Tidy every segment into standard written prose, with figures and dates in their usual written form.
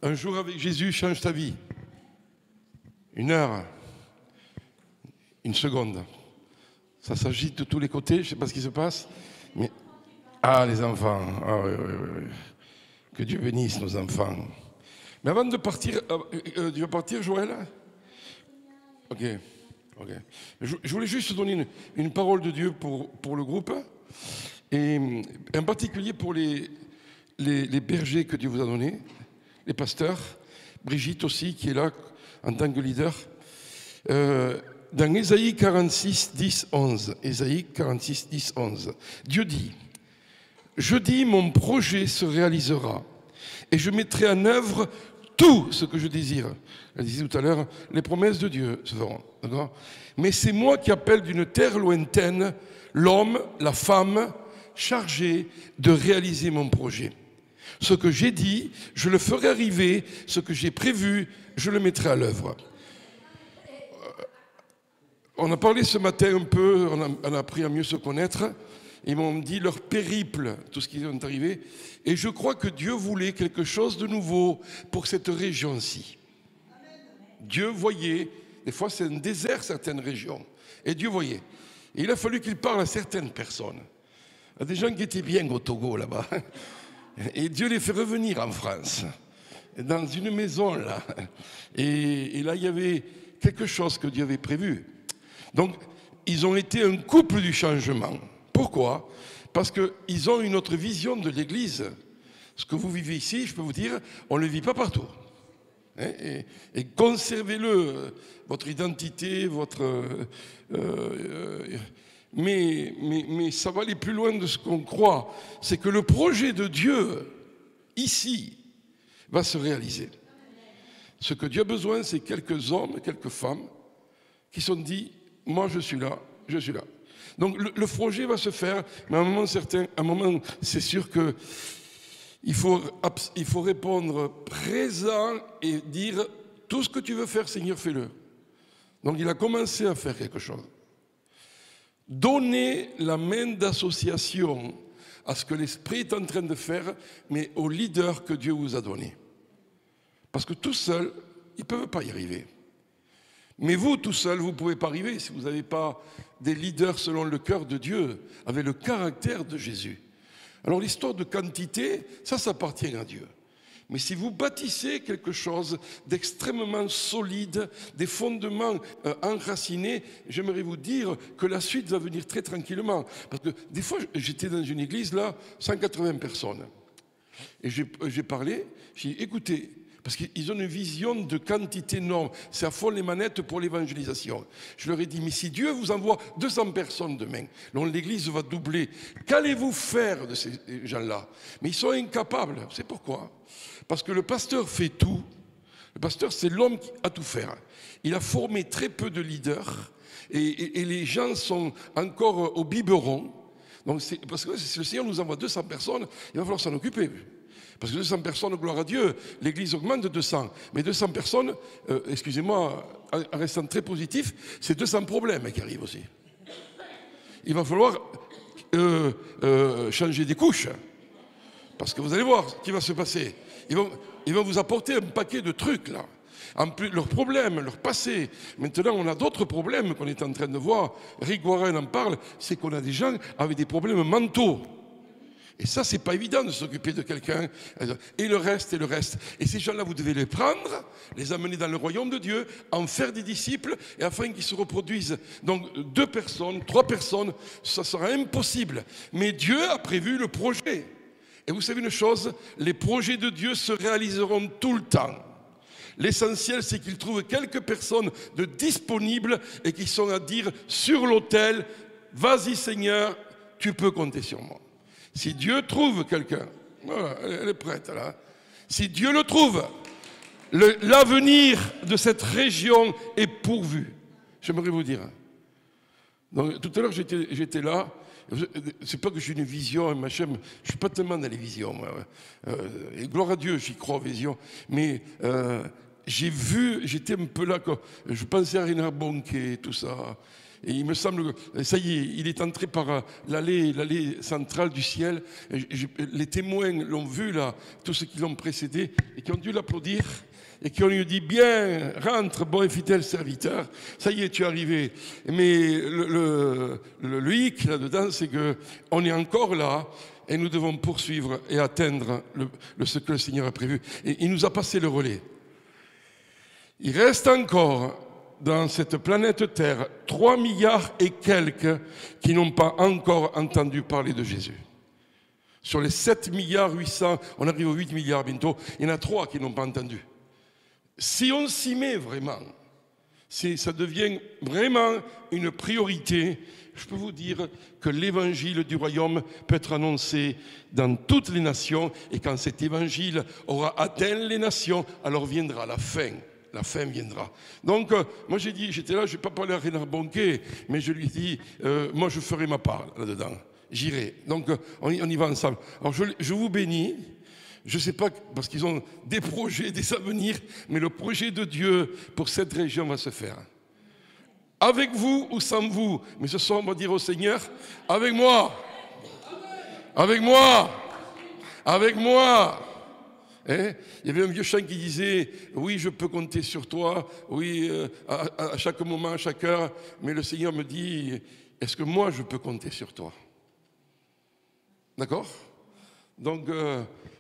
Un jour avec Jésus change ta vie. Une heure, une seconde. Ça s'agite de tous les côtés, je ne sais pas ce qui se passe. Mais... Ah, les enfants. Ah, oui, oui, oui. Que Dieu bénisse nos enfants. Mais avant de partir, tu vas partir, Joël? Ok. Okay. Je voulais juste donner une parole de Dieu pour le groupe, et en particulier pour les bergers que Dieu vous a donnés, les pasteurs, Brigitte aussi qui est là en tant que leader. Dans Ésaïe 46, 10, 11, Ésaïe 46, 10, 11, Dieu dit: je dis, mon projet se réalisera et je mettrai en œuvre tout ce que je désire. Elle disait tout à l'heure, les promesses de Dieu se feront. Mais c'est moi qui appelle d'une terre lointaine l'homme, la femme, chargés de réaliser mon projet. Ce que j'ai dit, je le ferai arriver. Ce que j'ai prévu, je le mettrai à l'œuvre. On a parlé ce matin un peu, on a appris à mieux se connaître. Ils m'ont dit leur périple, tout ce qui est arrivé. Et je crois que Dieu voulait quelque chose de nouveau pour cette région-ci. Dieu voyait, des fois c'est un désert certaines régions. Et Dieu voyait. Et il a fallu qu'il parle à certaines personnes. À des gens qui étaient bien au Togo là-bas. Et Dieu les fait revenir en France. Dans une maison là. Et là il y avait quelque chose que Dieu avait prévu. Donc ils ont été un couple du changement. Pourquoi? Parce qu'ils ont une autre vision de l'Église. Ce que vous vivez ici, je peux vous dire, on ne le vit pas partout. Et conservez-le, votre identité, mais ça va aller plus loin de ce qu'on croit. C'est que le projet de Dieu, ici, va se réaliser. Ce que Dieu a besoin, c'est quelques hommes, quelques femmes qui sont dit, moi je suis là, je suis là. Donc le projet va se faire, mais à un moment c'est sûr que il faut répondre présent et dire tout ce que tu veux faire, Seigneur, fais-le. Donc il a commencé à faire quelque chose. Donnez la main d'association à ce que l'Esprit est en train de faire, mais aux leaders que Dieu vous a donnés. Parce que tout seul, ils ne peuvent pas y arriver. Mais vous, tout seul, vous ne pouvez pas arriver si vous n'avez pas des leaders selon le cœur de Dieu, avec le caractère de Jésus. Alors l'histoire de quantité, ça appartient à Dieu. Mais si vous bâtissez quelque chose d'extrêmement solide, des fondements enracinés, j'aimerais vous dire que la suite va venir très tranquillement. Parce que des fois, j'étais dans une église, là, 180 personnes. Et j'ai parlé, j'ai dit, écoutez, parce qu'ils ont une vision de quantité énorme. C'est à fond les manettes pour l'évangélisation. Je leur ai dit, mais si Dieu vous envoie 200 personnes demain, l'église va doubler, qu'allez-vous faire de ces gens-là? Mais ils sont incapables. C'est pourquoi? Parce que le pasteur fait tout. Le pasteur, c'est l'homme qui a tout faire. Il a formé très peu de leaders et les gens sont encore au biberon. Donc parce que si le Seigneur nous envoie 200 personnes, il va falloir s'en occuper. Parce que 200 personnes, gloire à Dieu, l'église augmente de 200. Mais 200 personnes, excusez-moi, en restant très positif, c'est 200 problèmes qui arrivent aussi. Il va falloir changer des couches. Parce que vous allez voir ce qui va se passer. Ils vont vous apporter un paquet de trucs là. En plus, leurs problèmes, leur passé. Maintenant, on a d'autres problèmes qu'on est en train de voir. Rick Warren en parle, c'est qu'on a des gens avec des problèmes mentaux. Et ça, c'est pas évident de s'occuper de quelqu'un. Et le reste, et le reste. Et ces gens-là, vous devez les prendre, les amener dans le royaume de Dieu, en faire des disciples, et afin qu'ils se reproduisent. Donc, 2 personnes, 3 personnes, ça sera impossible. Mais Dieu a prévu le projet. Et vous savez une chose, les projets de Dieu se réaliseront tout le temps. L'essentiel, c'est qu'il trouve quelques personnes de disponibles et qui sont à dire sur l'autel, vas-y Seigneur, tu peux compter sur moi. Si Dieu trouve quelqu'un, voilà, elle est prête là. Si Dieu le trouve, l'avenir de cette région est pourvu. J'aimerais vous dire. Donc, tout à l'heure, j'étais là. C'est pas que j'ai une vision, machin. Je suis pas tellement dans les visions. Moi. Et gloire à Dieu, j'y crois aux visions. Mais j'ai vu, j'étais un peu là. Je pensais à Reinhard Bonnke et tout ça. Et il me semble que, ça y est, il est entré par l'allée centrale du ciel. Les témoins l'ont vu là, tous ceux qui l'ont précédé, et qui ont dû l'applaudir, et qui ont lui dit, bien, rentre, bon et fidèle serviteur. Ça y est, tu es arrivé. Mais le hic là-dedans, c'est qu'on est encore là, et nous devons poursuivre et atteindre ce que le Seigneur a prévu. Et il nous a passé le relais. Il reste encore dans cette planète Terre 3 milliards et quelques qui n'ont pas encore entendu parler de Jésus. Sur les 7 milliards 800, on arrive aux 8 milliards bientôt, il y en a 3 qui n'ont pas entendu. Si on s'y met vraiment, si ça devient vraiment une priorité, je peux vous dire que l'évangile du royaume peut être annoncé dans toutes les nations, et quand cet évangile aura atteint les nations, alors viendra la fin. La fin viendra. Donc, moi j'ai dit, j'étais là, je n'ai pas parlé à Renard Bonquet, mais je lui ai dit, moi je ferai ma part là-dedans, j'irai. Donc, on y va ensemble. Alors, je vous bénis. Je ne sais pas, parce qu'ils ont des projets, des avenirs, mais le projet de Dieu pour cette région va se faire. Avec vous ou sans vous, mais ce soir on va dire au Seigneur, avec moi, avec moi, avec moi. Il y avait un vieux chant qui disait, oui, je peux compter sur toi, oui, à chaque moment, à chaque heure, mais le Seigneur me dit, est-ce que moi je peux compter sur toi? D'accord? Donc,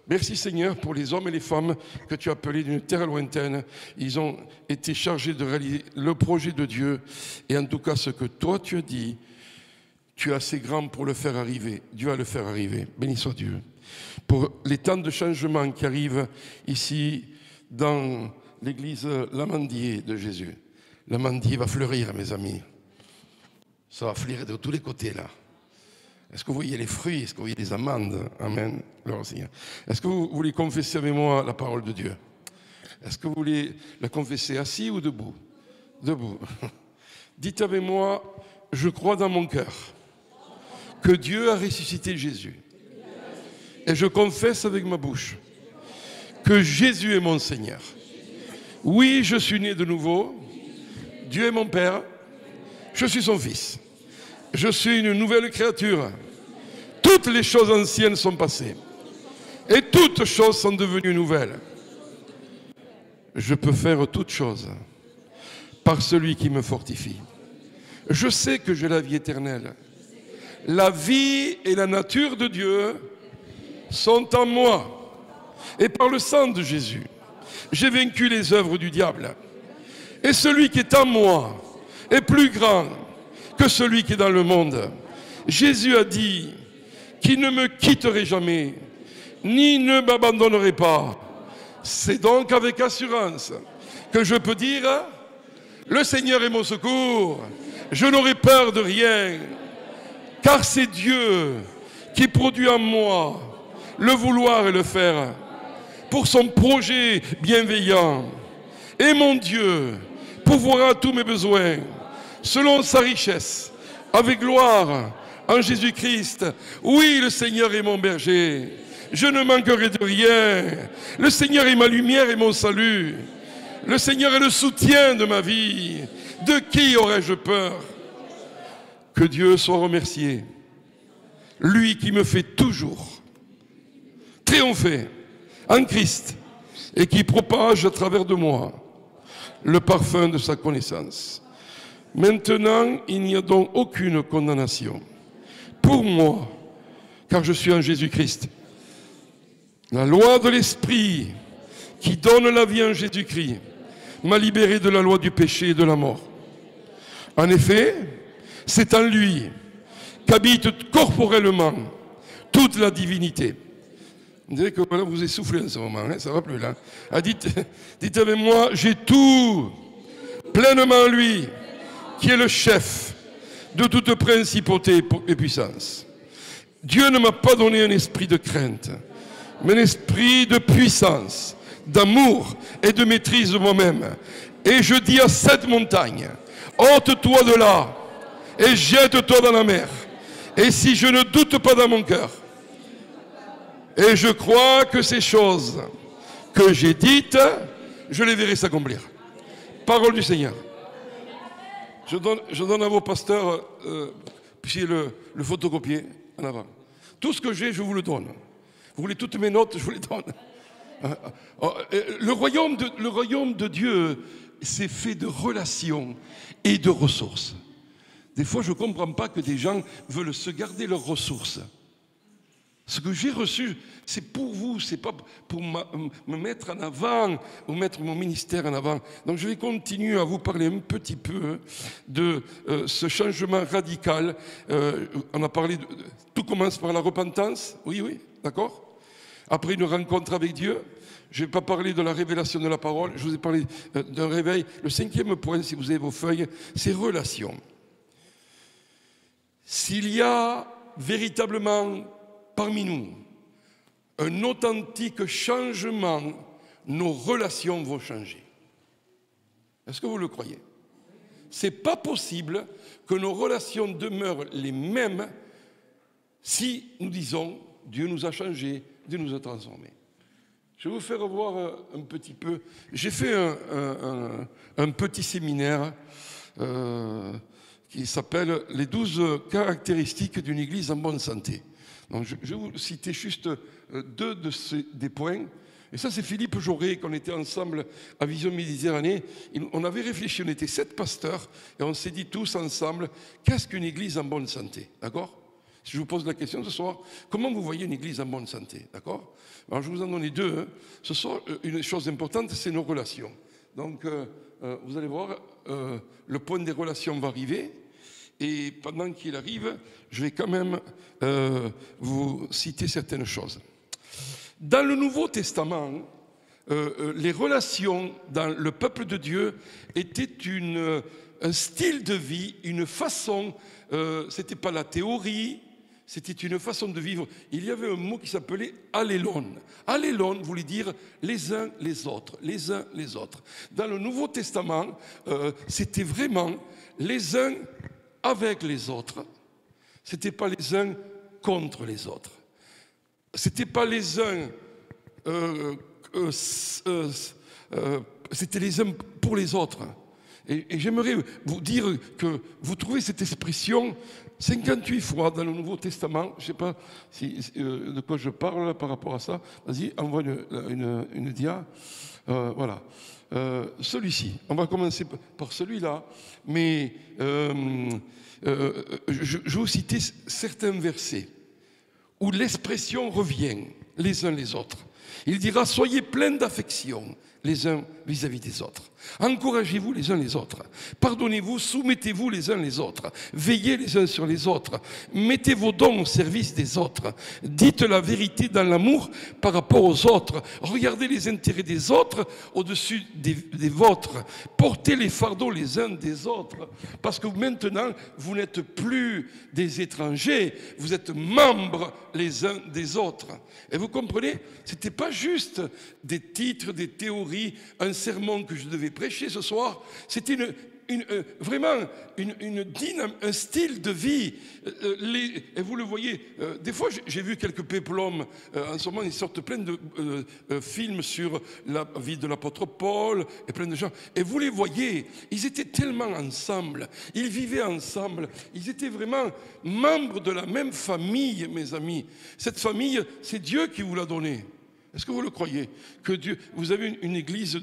merci Seigneur pour les hommes et les femmes que tu as appelés d'une terre lointaine. Ils ont été chargés de réaliser le projet de Dieu, et en tout cas ce que toi tu as dit, tu es assez grand pour le faire arriver. Dieu va le faire arriver. Béni soit Dieu. Pour les temps de changement qui arrivent ici dans l'église L'Amandier de Jésus. L'Amandier va fleurir, mes amis. Ça va fleurir de tous les côtés là. Est-ce que vous voyez les fruits? Est-ce que vous voyez les amandes? Amen. Gloire au Seigneur. Est-ce que vous voulez confesser avec moi la parole de Dieu? Est-ce que vous voulez la confesser assis ou debout? Debout. Dites avec moi, je crois dans mon cœur que Dieu a ressuscité Jésus. Et je confesse avec ma bouche que Jésus est mon Seigneur. Oui, je suis né de nouveau. Dieu est mon Père. Je suis son Fils. Je suis une nouvelle créature. Toutes les choses anciennes sont passées. Et toutes choses sont devenues nouvelles. Je peux faire toutes choses par celui qui me fortifie. Je sais que j'ai la vie éternelle. La vie et la nature de Dieu sont en moi. Et par le sang de Jésus, j'ai vaincu les œuvres du diable. Et celui qui est en moi est plus grand que celui qui est dans le monde. Jésus a dit qu'il ne me quitterait jamais, ni ne m'abandonnerait pas. C'est donc avec assurance que je peux dire, le Seigneur est mon secours, je n'aurai peur de rien, car c'est Dieu qui produit en moi le vouloir et le faire pour son projet bienveillant. Et mon Dieu pourvoira tous mes besoins selon sa richesse, avec gloire en Jésus-Christ. Oui, le Seigneur est mon berger, je ne manquerai de rien. Le Seigneur est ma lumière et mon salut. Le Seigneur est le soutien de ma vie. De qui aurais-je peur? Que Dieu soit remercié, lui qui me fait toujours triompher en Christ et qui propage à travers de moi le parfum de sa connaissance. Maintenant, il n'y a donc aucune condamnation pour moi, car je suis en Jésus-Christ. La loi de l'Esprit qui donne la vie en Jésus-Christ m'a libéré de la loi du péché et de la mort. En effet, c'est en lui qu'habite corporellement toute la divinité. Vous dirait que voilà, vous essoufflez en ce moment, hein, ça ne va plus là. Ah, dites avec moi, j'ai tout pleinement lui, qui est le chef de toute principauté et puissance. Dieu ne m'a pas donné un esprit de crainte, mais un esprit de puissance, d'amour et de maîtrise de moi-même. Et je dis à cette montagne, ôte-toi de là et jette-toi dans la mer. Et si je ne doute pas dans mon cœur, et je crois que ces choses que j'ai dites, je les verrai s'accomplir. Parole du Seigneur. je donne à vos pasteurs, puis le photocopier en avant. Tout ce que j'ai, je vous le donne. Vous voulez toutes mes notes, je vous les donne. Le royaume de Dieu, c'est fait de relations et de ressources. Des fois, je ne comprends pas que des gens veulent se garder leurs ressources. Ce que j'ai reçu, c'est pour vous, c'est pas pour me mettre en avant ou mettre mon ministère en avant. Donc je vais continuer à vous parler un petit peu de ce changement radical. On a parlé, tout commence par la repentance, oui, d'accord. Après une rencontre avec Dieu, je n'ai pas parlé de la révélation de la parole, je vous ai parlé d'un réveil. Le 5e point, si vous avez vos feuilles, c'est relations. S'il y a véritablement parmi nous un authentique changement, nos relations vont changer. Est-ce que vous le croyez? Ce n'est pas possible que nos relations demeurent les mêmes si nous disons Dieu nous a changés, Dieu nous a transformés. Je vais vous faire voir un petit peu. J'ai fait un petit séminaire qui s'appelle « Les 12 caractéristiques d'une église en bonne santé ». Donc je vais vous citer juste deux des points. Et ça, c'est Philippe Jaurès, qu'on était ensemble à Vision Méditerranée. On avait réfléchi, on était 7 pasteurs, et on s'est dit tous ensemble, qu'est-ce qu'une église en bonne santé? D'accord? Si je vous pose la question ce soir, comment vous voyez une église en bonne santé? D'accord? Alors je vous en donne 2. Ce soir, une chose importante, c'est nos relations. Donc, vous allez voir, le point des relations va arriver. Et pendant qu'il arrive, je vais quand même vous citer certaines choses. Dans le Nouveau Testament, les relations dans le peuple de Dieu étaient un style de vie, une façon, ce n'était pas la théorie, c'était une façon de vivre. Il y avait un mot qui s'appelait allélon. Allélon voulait dire les uns les autres, les uns les autres. Dans le Nouveau Testament, c'était vraiment les uns avec les autres. Ce n'était pas les uns contre les autres. Ce n'était pas les uns, c'était les uns pour les autres. Et j'aimerais vous dire que vous trouvez cette expression 58 fois dans le Nouveau Testament. Je ne sais pas de quoi je parle là, par rapport à ça. Vas-y, envoie une dia. Voilà. Celui-ci. On va commencer par celui-là. Mais je vais vous citer certains versets où l'expression revient les uns les autres. Il dira « Soyez pleins d'affection les uns vis-à-vis des autres. Encouragez-vous les uns les autres. Pardonnez-vous, soumettez-vous les uns les autres. Veillez les uns sur les autres. Mettez vos dons au service des autres. Dites la vérité dans l'amour par rapport aux autres. Regardez les intérêts des autres au-dessus des vôtres. Portez les fardeaux les uns des autres. Parce que maintenant, vous n'êtes plus des étrangers. Vous êtes membres les uns des autres. Et vous comprenez, ce n'était pas juste des titres, des théories, un sermon que je devais prêcher ce soir. C'était vraiment un style de vie. Et vous le voyez, des fois j'ai vu quelques péplums, en ce moment ils sortent plein de films sur la vie de l'apôtre Paul et plein de gens. Et vous les voyez, ils étaient tellement ensemble, ils vivaient ensemble, ils étaient vraiment membres de la même famille, mes amis. Cette famille, c'est Dieu qui vous l'a donnée. Est-ce que vous le croyez? Que Dieu, vous avez une église,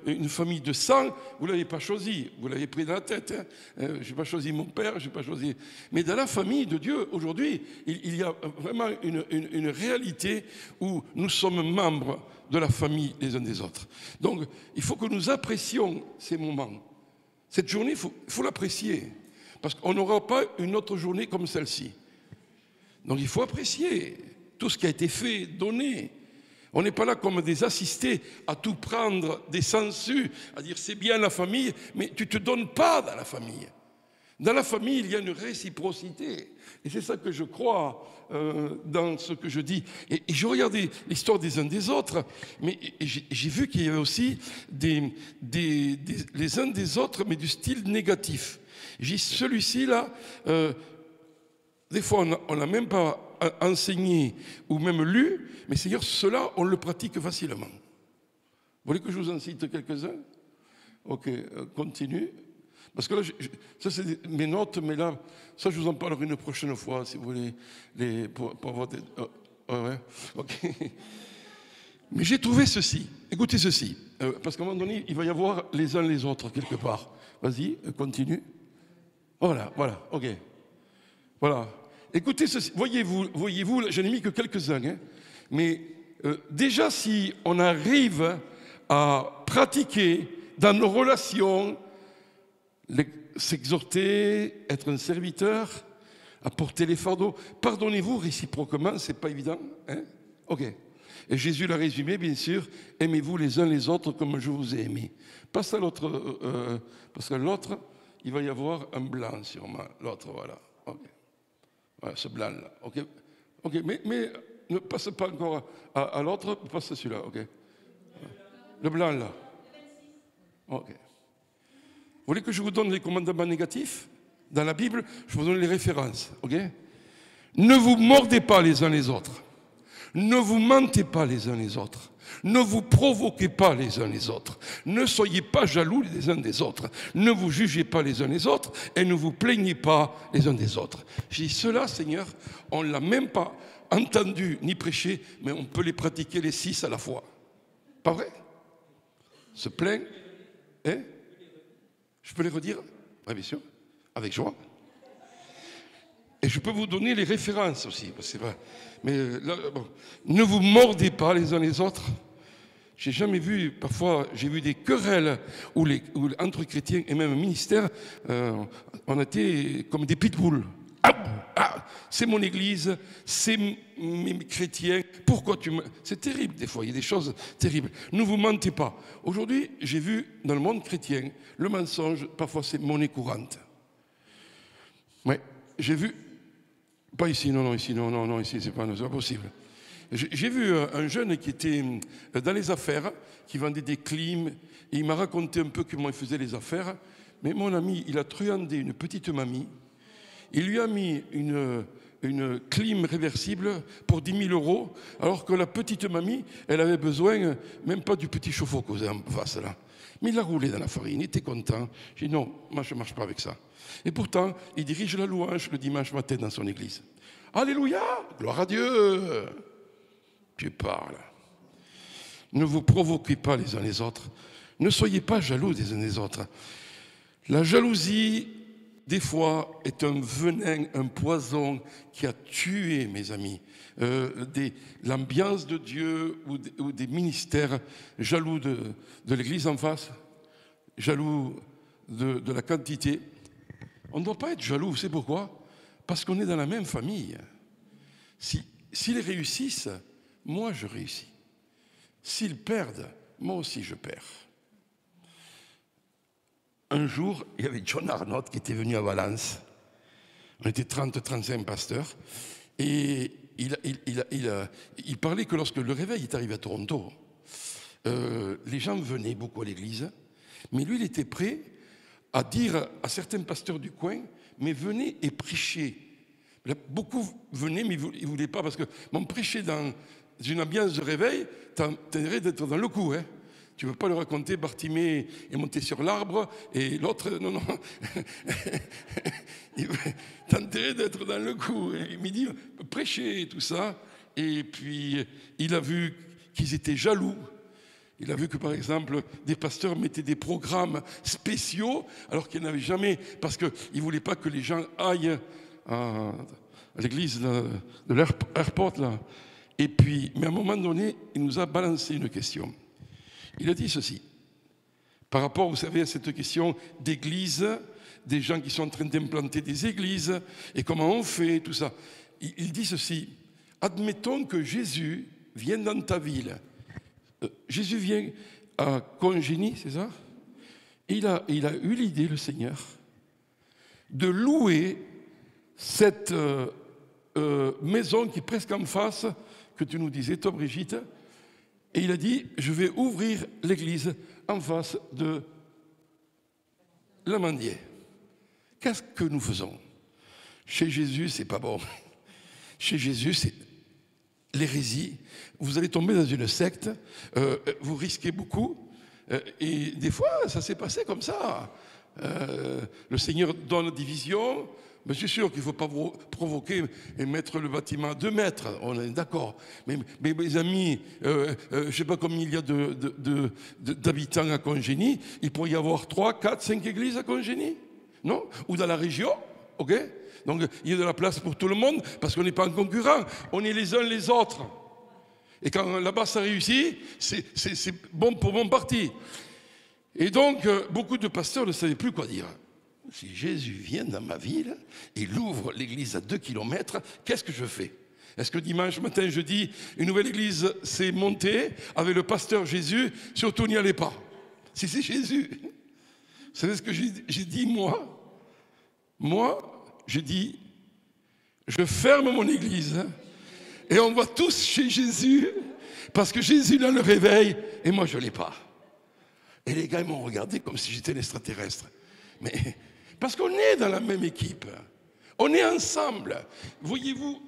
une famille de sang, vous ne l'avez pas choisi, vous l'avez pris dans la tête. Hein. Je n'ai pas choisi mon père, je n'ai pas choisi. Mais dans la famille de Dieu, aujourd'hui, il y a vraiment une réalité où nous sommes membres de la famille les uns des autres. Donc, il faut que nous apprécions ces moments. Cette journée, il faut l'apprécier. Parce qu'on n'aura pas une autre journée comme celle-ci. Donc, il faut apprécier tout ce qui a été fait, donné. On n'est pas là comme des assistés à tout prendre, des sangsues, à dire c'est bien la famille, mais tu ne te donnes pas dans la famille. Dans la famille, il y a une réciprocité. Et c'est ça que je crois dans ce que je dis. Et je regardais l'histoire des uns des autres, mais j'ai vu qu'il y avait aussi les uns des autres, mais du style négatif. J'ai celui-ci là, des fois on n'a même pas enseigné ou même lu, mais Seigneur, cela, on le pratique facilement. Vous voulez que je vous en cite quelques-uns? Ok, continue. Parce que là, ça c'est mes notes, mais là, ça je vous en parlerai une prochaine fois, si vous voulez, pour avoir des... ouais, ok. Mais j'ai trouvé ceci, écoutez ceci, parce qu'à un moment donné, il va y avoir les uns les autres quelque part. Vas-y, continue. Voilà, ok. Voilà. Écoutez ceci, voyez-vous, je n'ai mis que quelques-uns, hein, mais déjà si on arrive à pratiquer dans nos relations, s'exhorter, être un serviteur, apporter les fardeaux, pardonnez-vous réciproquement, c'est pas évident, hein? Ok. Et Jésus l'a résumé, bien sûr, aimez-vous les uns les autres comme je vous ai aimé. Passe à l'autre, parce que l'autre, il va y avoir un blanc sûrement. L'autre, voilà. Ok. Voilà, ce blanc-là. Ok. Ok, mais ne passe pas encore à l'autre, passe à celui-là. Ok. Le blanc là. Ok. Vous voulez que je vous donne les commandements négatifs dans la Bible? Je vous donne les références. Ok. Ne vous mordez pas les uns les autres. Ne vous mentez pas les uns les autres. Ne vous provoquez pas les uns les autres. Ne soyez pas jaloux les uns des autres. Ne vous jugez pas les uns les autres et ne vous plaignez pas les uns des autres. J'ai dit cela, Seigneur, on ne l'a même pas entendu ni prêché, mais on peut les pratiquer les 6 à la fois. Pas vrai? Se plaindre, hein? Je peux les redire? Oui, bien sûr, avec joie. Et je peux vous donner les références aussi, c'est vrai. Mais là, bon, ne vous mordez pas les uns les autres. J'ai jamais vu, parfois, j'ai vu des querelles où entre chrétiens et même ministères, on était comme des pitbulls. C'est mon église, c'est mes chrétiens, pourquoi tu me... C'est terrible des fois, il y a des choses terribles. Ne vous mentez pas. Aujourd'hui, j'ai vu dans le monde chrétien, le mensonge, parfois c'est monnaie courante. Ouais, j'ai vu... Pas ici, non, ici, non, ici, c'est pas possible. J'ai vu un jeune qui était dans les affaires, qui vendait des clims, et il m'a raconté un peu comment il faisait les affaires. Mais mon ami, il a truandé une petite mamie, il lui a mis une clim réversible pour 10 000 €, alors que la petite mamie, elle avait besoin même pas du petit chauffe-eau qu'on a en face là. Mais il a roulé dans la farine, il était content. J'ai dit non, moi je ne marche pas avec ça. Et pourtant, il dirige la louange le dimanche matin dans son église. Alléluia, gloire à Dieu. Tu parles. Ne vous provoquez pas les uns les autres. Ne soyez pas jaloux des uns des autres. La jalousie, des fois, est un venin, un poison qui a tué, mes amis, l'ambiance de Dieu ou des ministères, jaloux de l'église en face, jaloux de la quantité. On ne doit pas être jaloux, c'est pourquoi? Parce qu'on est dans la même famille. S'ils réussissent, moi je réussis. S'ils perdent, moi aussi je perds. Un jour, il y avait John Arnott qui était venu à Valence. On était 30-35 pasteurs. Et il parlait que lorsque le réveil est arrivé à Toronto, les gens venaient beaucoup à l'église, mais lui, il était prêt à dire à certains pasteurs du coin, mais venez et prêchez. Beaucoup venaient, mais ils ne voulaient pas, parce que mon prêcher dans une ambiance de réveil, t'as intérêt d'être dans le coup, hein. Tu ne veux pas leur raconter, Bartimée est monté sur l'arbre, et l'autre, non. T'as intérêt d'être dans le coup. Il me dit, prêchez, tout ça. Et puis, il a vu qu'ils étaient jaloux. Il a vu que, par exemple, des pasteurs mettaient des programmes spéciaux, alors qu'ils n'avaient jamais, parce qu'ils ne voulaient pas que les gens aillent à l'église de l'airport, là. Et puis, mais à un moment donné, il nous a balancé une question. Il a dit ceci, par rapport, vous savez, à cette question d'église, des gens qui sont en train d'implanter des églises, et comment on fait, tout ça. Il dit ceci, admettons que Jésus vienne dans ta ville. Jésus vient à Congénie, c'est ça? Il a eu l'idée, le Seigneur, de louer cette maison qui est presque en face, que tu nous disais, toi Brigitte, et il a dit, je vais ouvrir l'église en face de l'Amandier. Qu'est-ce que nous faisons? Chez Jésus, c'est pas bon. Chez Jésus, c'est l'hérésie. Vous allez tomber dans une secte, vous risquez beaucoup, et des fois, ça s'est passé comme ça. Le Seigneur donne la division. Mais c'est sûr qu'il ne faut pas provoquer et mettre le bâtiment à 2 mètres, on est d'accord. Mais mes amis, je ne sais pas combien il y a d'habitants à Congénie, il pourrait y avoir 3, 4, 5 églises à Congénie, non? Ou dans la région, ok? Donc il y a de la place pour tout le monde, parce qu'on n'est pas en concurrent, on est les uns les autres. Et quand là-bas ça réussit, c'est bon pour mon parti. Et donc, beaucoup de pasteurs ne savaient plus quoi dire. Si Jésus vient dans ma ville, il ouvre l'église à 2 kilomètres, qu'est-ce que je fais? Est-ce que dimanche matin, je dis, une nouvelle église s'est montée avec le pasteur Jésus, surtout n'y allez pas. Si c'est Jésus. Vous savez ce que j'ai dit, moi? Moi, j'ai dit, je ferme mon église et on va tous chez Jésus parce que Jésus a le réveil et moi je ne l'ai pas. Et les gars ils m'ont regardé comme si j'étais un extraterrestre. Mais parce qu'on est dans la même équipe. On est ensemble. Voyez-vous,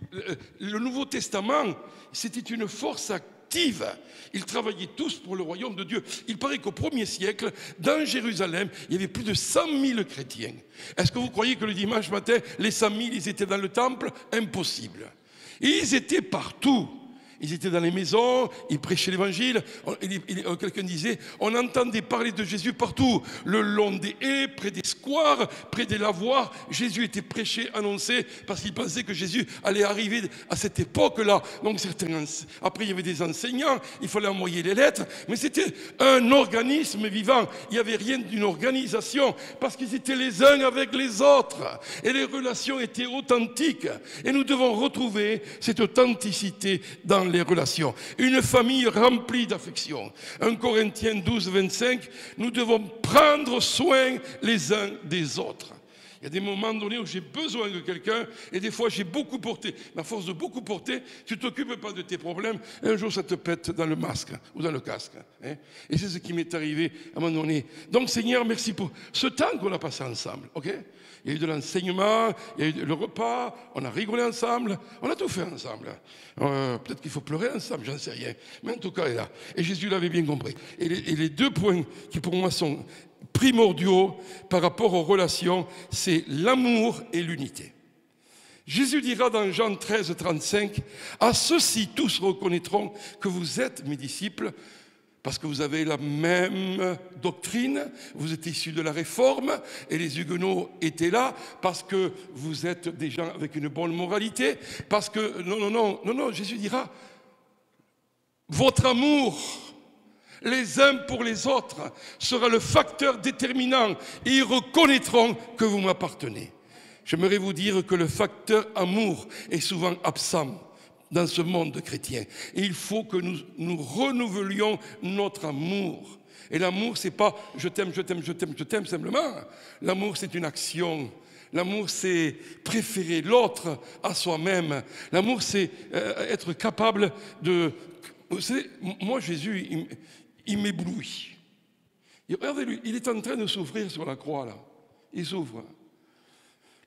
le Nouveau Testament, c'était une force active. Ils travaillaient tous pour le royaume de Dieu. Il paraît qu'au 1er siècle, dans Jérusalem, il y avait plus de 100 000 chrétiens. Est-ce que vous croyez que le dimanche matin, les 100 000, ils étaient dans le temple? Impossible. Ils étaient partout. Ils étaient dans les maisons, ils prêchaient l'évangile. Quelqu'un disait, on entendait parler de Jésus partout, le long des haies, près des squares, près des lavoirs. Jésus était prêché, annoncé, parce qu'ils pensaient que Jésus allait arriver à cette époque-là. Donc après il y avait des enseignants, il fallait envoyer les lettres, mais c'était un organisme vivant. Il n'y avait rien d'une organisation, parce qu'ils étaient les uns avec les autres. Et les relations étaient authentiques. Et nous devons retrouver cette authenticité dans les relations. Une famille remplie d'affection. 1 Corinthiens 12, 25, nous devons prendre soin les uns des autres. Il y a des moments donnés où j'ai besoin de quelqu'un et des fois j'ai beaucoup porté. Mais à force de beaucoup porter, tu ne t'occupes pas de tes problèmes et un jour ça te pète dans le masque ou dans le casque. Hein? Et c'est ce qui m'est arrivé à un moment donné. Donc Seigneur, merci pour ce temps qu'on a passé ensemble. Okay? Il y a eu de l'enseignement, il y a eu le repas, on a rigolé ensemble, on a tout fait ensemble. Peut-être qu'il faut pleurer ensemble, j'en sais rien. Mais en tout cas, il est là. Et Jésus l'avait bien compris. Et les 2 points qui pour moi sont primordiaux par rapport aux relations, c'est l'amour et l'unité. Jésus dira dans Jean 13, 35, « À ceux-ci tous reconnaîtront que vous êtes mes disciples, parce que vous avez la même doctrine, vous êtes issus de la Réforme, et les Huguenots étaient là, parce que vous êtes des gens avec une bonne moralité, parce que, non, Jésus dira, votre amour, les uns pour les autres, sera le facteur déterminant, et ils reconnaîtront que vous m'appartenez. J'aimerais vous dire que le facteur amour est souvent absent dans ce monde chrétien. Et il faut que nous renouvelions notre amour. Et l'amour, c'est pas je t'aime, je t'aime, je t'aime, je t'aime simplement. L'amour, c'est une action. L'amour, c'est préférer l'autre à soi-même. L'amour, c'est être capable de... Vous savez, moi, Jésus, il m'éblouit. Regardez-lui, il est en train de souffrir sur la croix, là. Il souffre.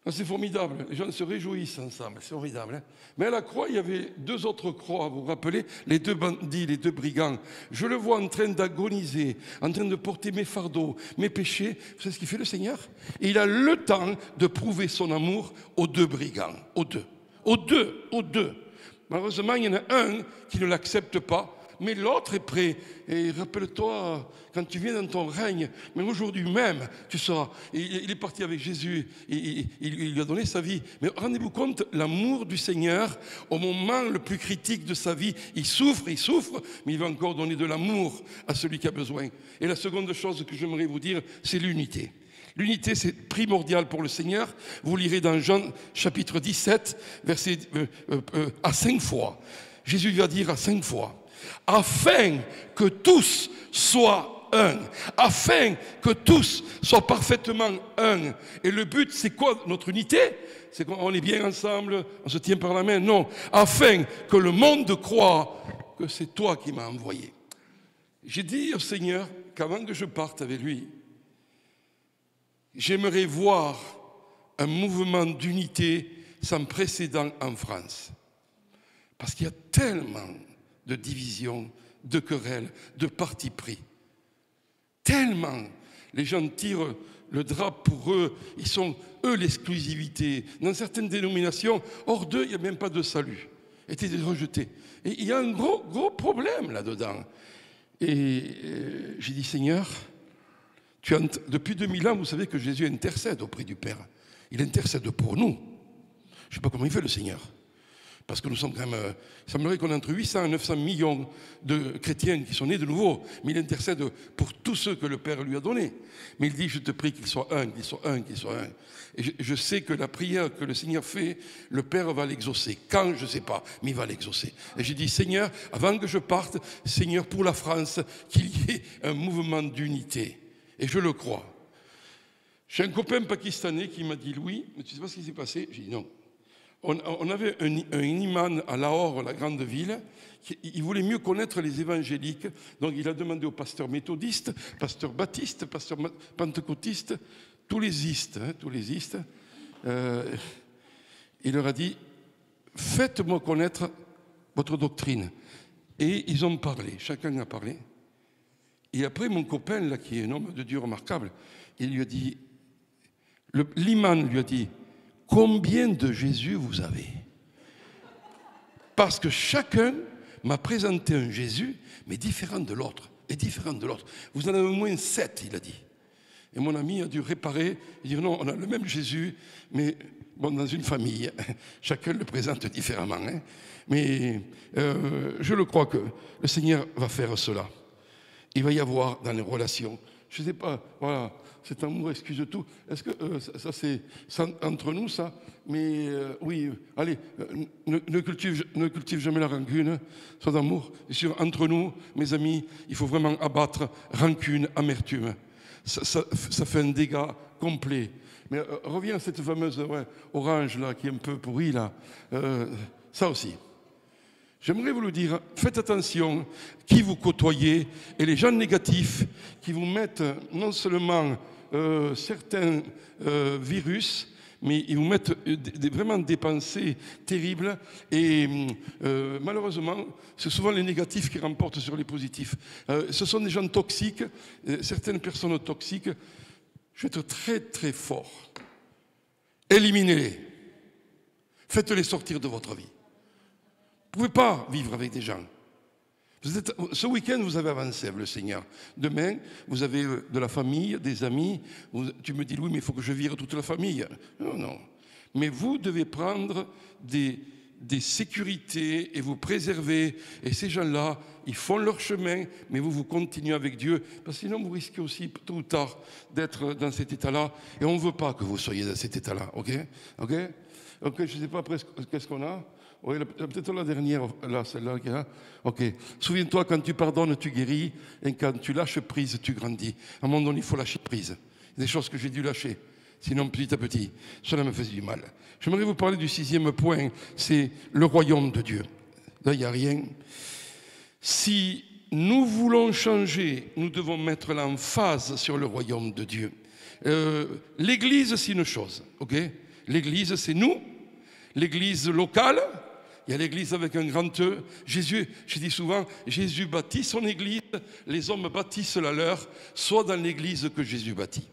C'est formidable, les gens se réjouissent ensemble, c'est formidable. Hein? Mais à la croix, il y avait 2 autres croix, vous vous rappelez? Les 2 bandits, les 2 brigands. Je le vois en train d'agoniser, en train de porter mes fardeaux, mes péchés. Vous savez ce qu'il fait le Seigneur? Et il a le temps de prouver son amour aux 2 brigands, aux deux. Malheureusement, il y en a un qui ne l'accepte pas, mais l'autre est prêt. Et rappelle-toi, quand tu viens dans ton règne, mais aujourd'hui même, tu seras. Il est parti avec Jésus, il lui a donné sa vie. Mais rendez-vous compte, l'amour du Seigneur, au moment le plus critique de sa vie, il souffre, mais il va encore donner de l'amour à celui qui a besoin. Et la seconde chose que j'aimerais vous dire, c'est l'unité. L'unité, c'est primordial pour le Seigneur. Vous lirez dans Jean chapitre 17, verset à 5 fois. Jésus va dire à 5 fois, afin que tous soient un, afin que tous soient parfaitement un. Et le but, c'est quoi notre unité? C'est qu'on est bien ensemble, on se tient par la main? Non, afin que le monde croie que c'est toi qui m'as envoyé. J'ai dit au Seigneur qu'avant que je parte avec lui, j'aimerais voir un mouvement d'unité sans précédent en France. Parce qu'il y a tellement de divisions, de querelles, de partis pris. Tellement. Les gens tirent le drap pour eux. Ils sont, eux, l'exclusivité. Dans certaines dénominations, hors d'eux, il n'y a même pas de salut. Étaient rejetés. Et il y a un gros problème là-dedans. Et j'ai dit, Seigneur, depuis 2000 ans, vous savez que Jésus intercède auprès du Père. Il intercède pour nous. Je ne sais pas comment il fait le Seigneur. Parce que nous sommes quand même... il semblerait qu'on ait entre 800 et 900 millions de chrétiens qui sont nés de nouveau. Mais il intercède pour tous ceux que le Père lui a donnés. Mais il dit, je te prie qu'ils soient un, qu'ils soient un, qu'ils soient un. Et je sais que la prière que le Seigneur fait, le Père va l'exaucer. Quand, je ne sais pas, mais il va l'exaucer. Et j'ai dit, Seigneur, avant que je parte, Seigneur, pour la France, qu'il y ait un mouvement d'unité. Et je le crois. J'ai un copain pakistanais qui m'a dit, Louis, mais tu ne sais pas ce qui s'est passé? J'ai dit non. On avait un imam à Lahore, la grande ville, il voulait mieux connaître les évangéliques, donc il a demandé aux pasteurs méthodistes, pasteurs baptistes, pasteurs pentecôtistes, tous les istes, il leur a dit, faites-moi connaître votre doctrine. Et ils ont parlé, chacun a parlé. Et après, mon copain, là, qui est un homme de Dieu remarquable, il lui a dit, l'imam lui a dit, combien de Jésus vous avez? Parce que chacun m'a présenté un Jésus, mais différent de l'autre, et différent de l'autre. Vous en avez au moins 7, il a dit. Et mon ami a dû réparer et dire non, on a le même Jésus, mais bon, dans une famille, chacun le présente différemment. Hein. Mais je le crois que le Seigneur va faire cela. Il va y avoir dans les relations, je ne sais pas, voilà, cet amour excuse tout. Est-ce que ça c'est entre nous ça? Mais oui, allez, ne cultive jamais la rancune, sois d'amour. Et sur entre nous, mes amis, il faut vraiment abattre rancune, amertume. Ça fait un dégât complet. Mais reviens à cette fameuse orange là qui est un peu pourrie là. Ça aussi. J'aimerais vous le dire, faites attention qui vous côtoyez et les gens négatifs qui vous mettent non seulement certains virus, mais ils vous mettent vraiment des pensées terribles et malheureusement, c'est souvent les négatifs qui remportent sur les positifs. Ce sont des gens toxiques, certaines personnes toxiques. Je vais être très très fort. Éliminez-les. Faites-les sortir de votre vie. Vous ne pouvez pas vivre avec des gens. Ce week-end, vous avez avancé avec le Seigneur. Demain, vous avez de la famille, des amis. Tu me dis, oui, mais il faut que je vire toute la famille. Non, non. Mais vous devez prendre des sécurités et vous préserver. Et ces gens-là, ils font leur chemin, mais vous continuez avec Dieu. Parce que sinon, vous risquez aussi, tôt ou tard, d'être dans cet état-là. Et on ne veut pas que vous soyez dans cet état-là. OK? OK? OK, je ne sais pas après qu'est-ce qu'on a. Oui, peut-être la dernière, là, celle-là qui est là. OK. Souviens-toi, quand tu pardonnes, tu guéris. Et quand tu lâches prise, tu grandis. À un moment donné, il faut lâcher prise. Il y a des choses que j'ai dû lâcher. Sinon, petit à petit, cela me faisait du mal. J'aimerais vous parler du 6e point. C'est le royaume de Dieu. Là, il n'y a rien. Si nous voulons changer, nous devons mettre l'emphase sur le royaume de Dieu. L'Église, c'est une chose. OK? L'Église, c'est nous. L'Église locale, il y a l'Église avec un grand E. Jésus, je dis souvent, Jésus bâtit son Église, les hommes bâtissent la leur, soit dans l'Église que Jésus bâtit.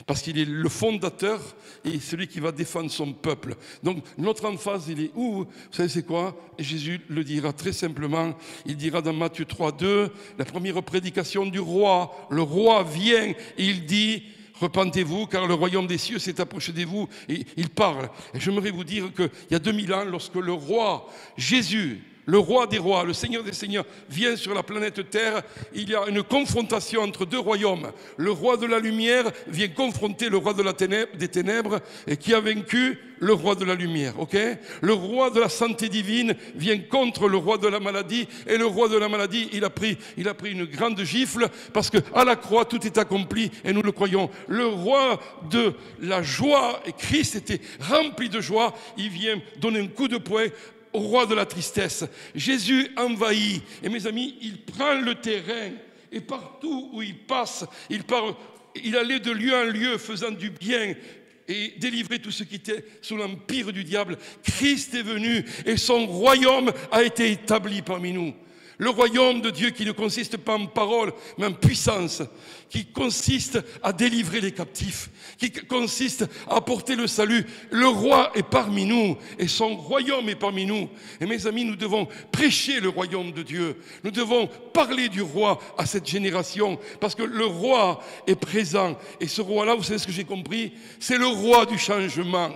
Parce qu'il est le fondateur et celui qui va défendre son peuple. Donc notre emphase, il est où? Vous savez c'est quoi? Et Jésus le dira très simplement, il dira dans Matthieu 3:2, la première prédication du roi, le roi vient et il dit... Repentez-vous, car le royaume des cieux s'est approché de vous. Et il parle. Et j'aimerais vous dire qu'il y a 2000 ans, lorsque le roi Jésus, le roi des rois, le Seigneur des seigneurs, vient sur la planète Terre, il y a une confrontation entre deux royaumes. Le roi de la lumière vient confronter le roi des ténèbres, et qui a vaincu le roi de la lumière. Okay? Le roi de la santé divine vient contre le roi de la maladie, et le roi de la maladie, il a pris une grande gifle, parce qu'à la croix, tout est accompli, et nous le croyons. Le roi de la joie, et Christ était rempli de joie, il vient donner un coup de poing au roi de la tristesse. Jésus envahit, et mes amis, il prend le terrain, et partout où il passe, il allait de lieu en lieu, faisant du bien, et délivrer tout ce qui était sous l'empire du diable. Christ est venu, et son royaume a été établi parmi nous. Le royaume de Dieu qui ne consiste pas en parole, mais en puissance, qui consiste à délivrer les captifs, qui consiste à apporter le salut. Le roi est parmi nous et son royaume est parmi nous. Et mes amis, nous devons prêcher le royaume de Dieu. Nous devons parler du roi à cette génération parce que le roi est présent. Et ce roi-là, vous savez ce que j'ai compris? C'est le roi du changement.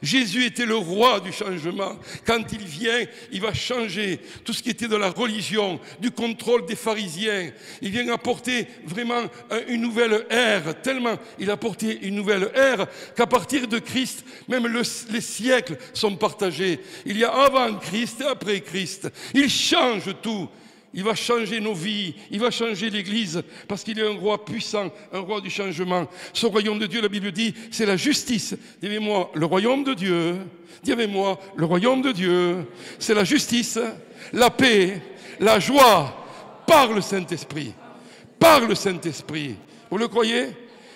Jésus était le roi du changement. Quand il vient, il va changer tout ce qui était de la religion, du contrôle des pharisiens. Il vient apporter vraiment une nouvelle ère, tellement il a apporté une nouvelle ère qu'à partir de Christ, même les siècles sont partagés. Il y a avant Christ et après Christ. Il change tout. Il va changer nos vies, il va changer l'Église, parce qu'il est un roi puissant, un roi du changement. Ce royaume de Dieu, la Bible dit, c'est la justice. Dis avec moi, le royaume de Dieu. Dis avec moi, le royaume de Dieu, c'est la justice, la paix, la joie, par le Saint-Esprit. Par le Saint-Esprit. Vous le croyez?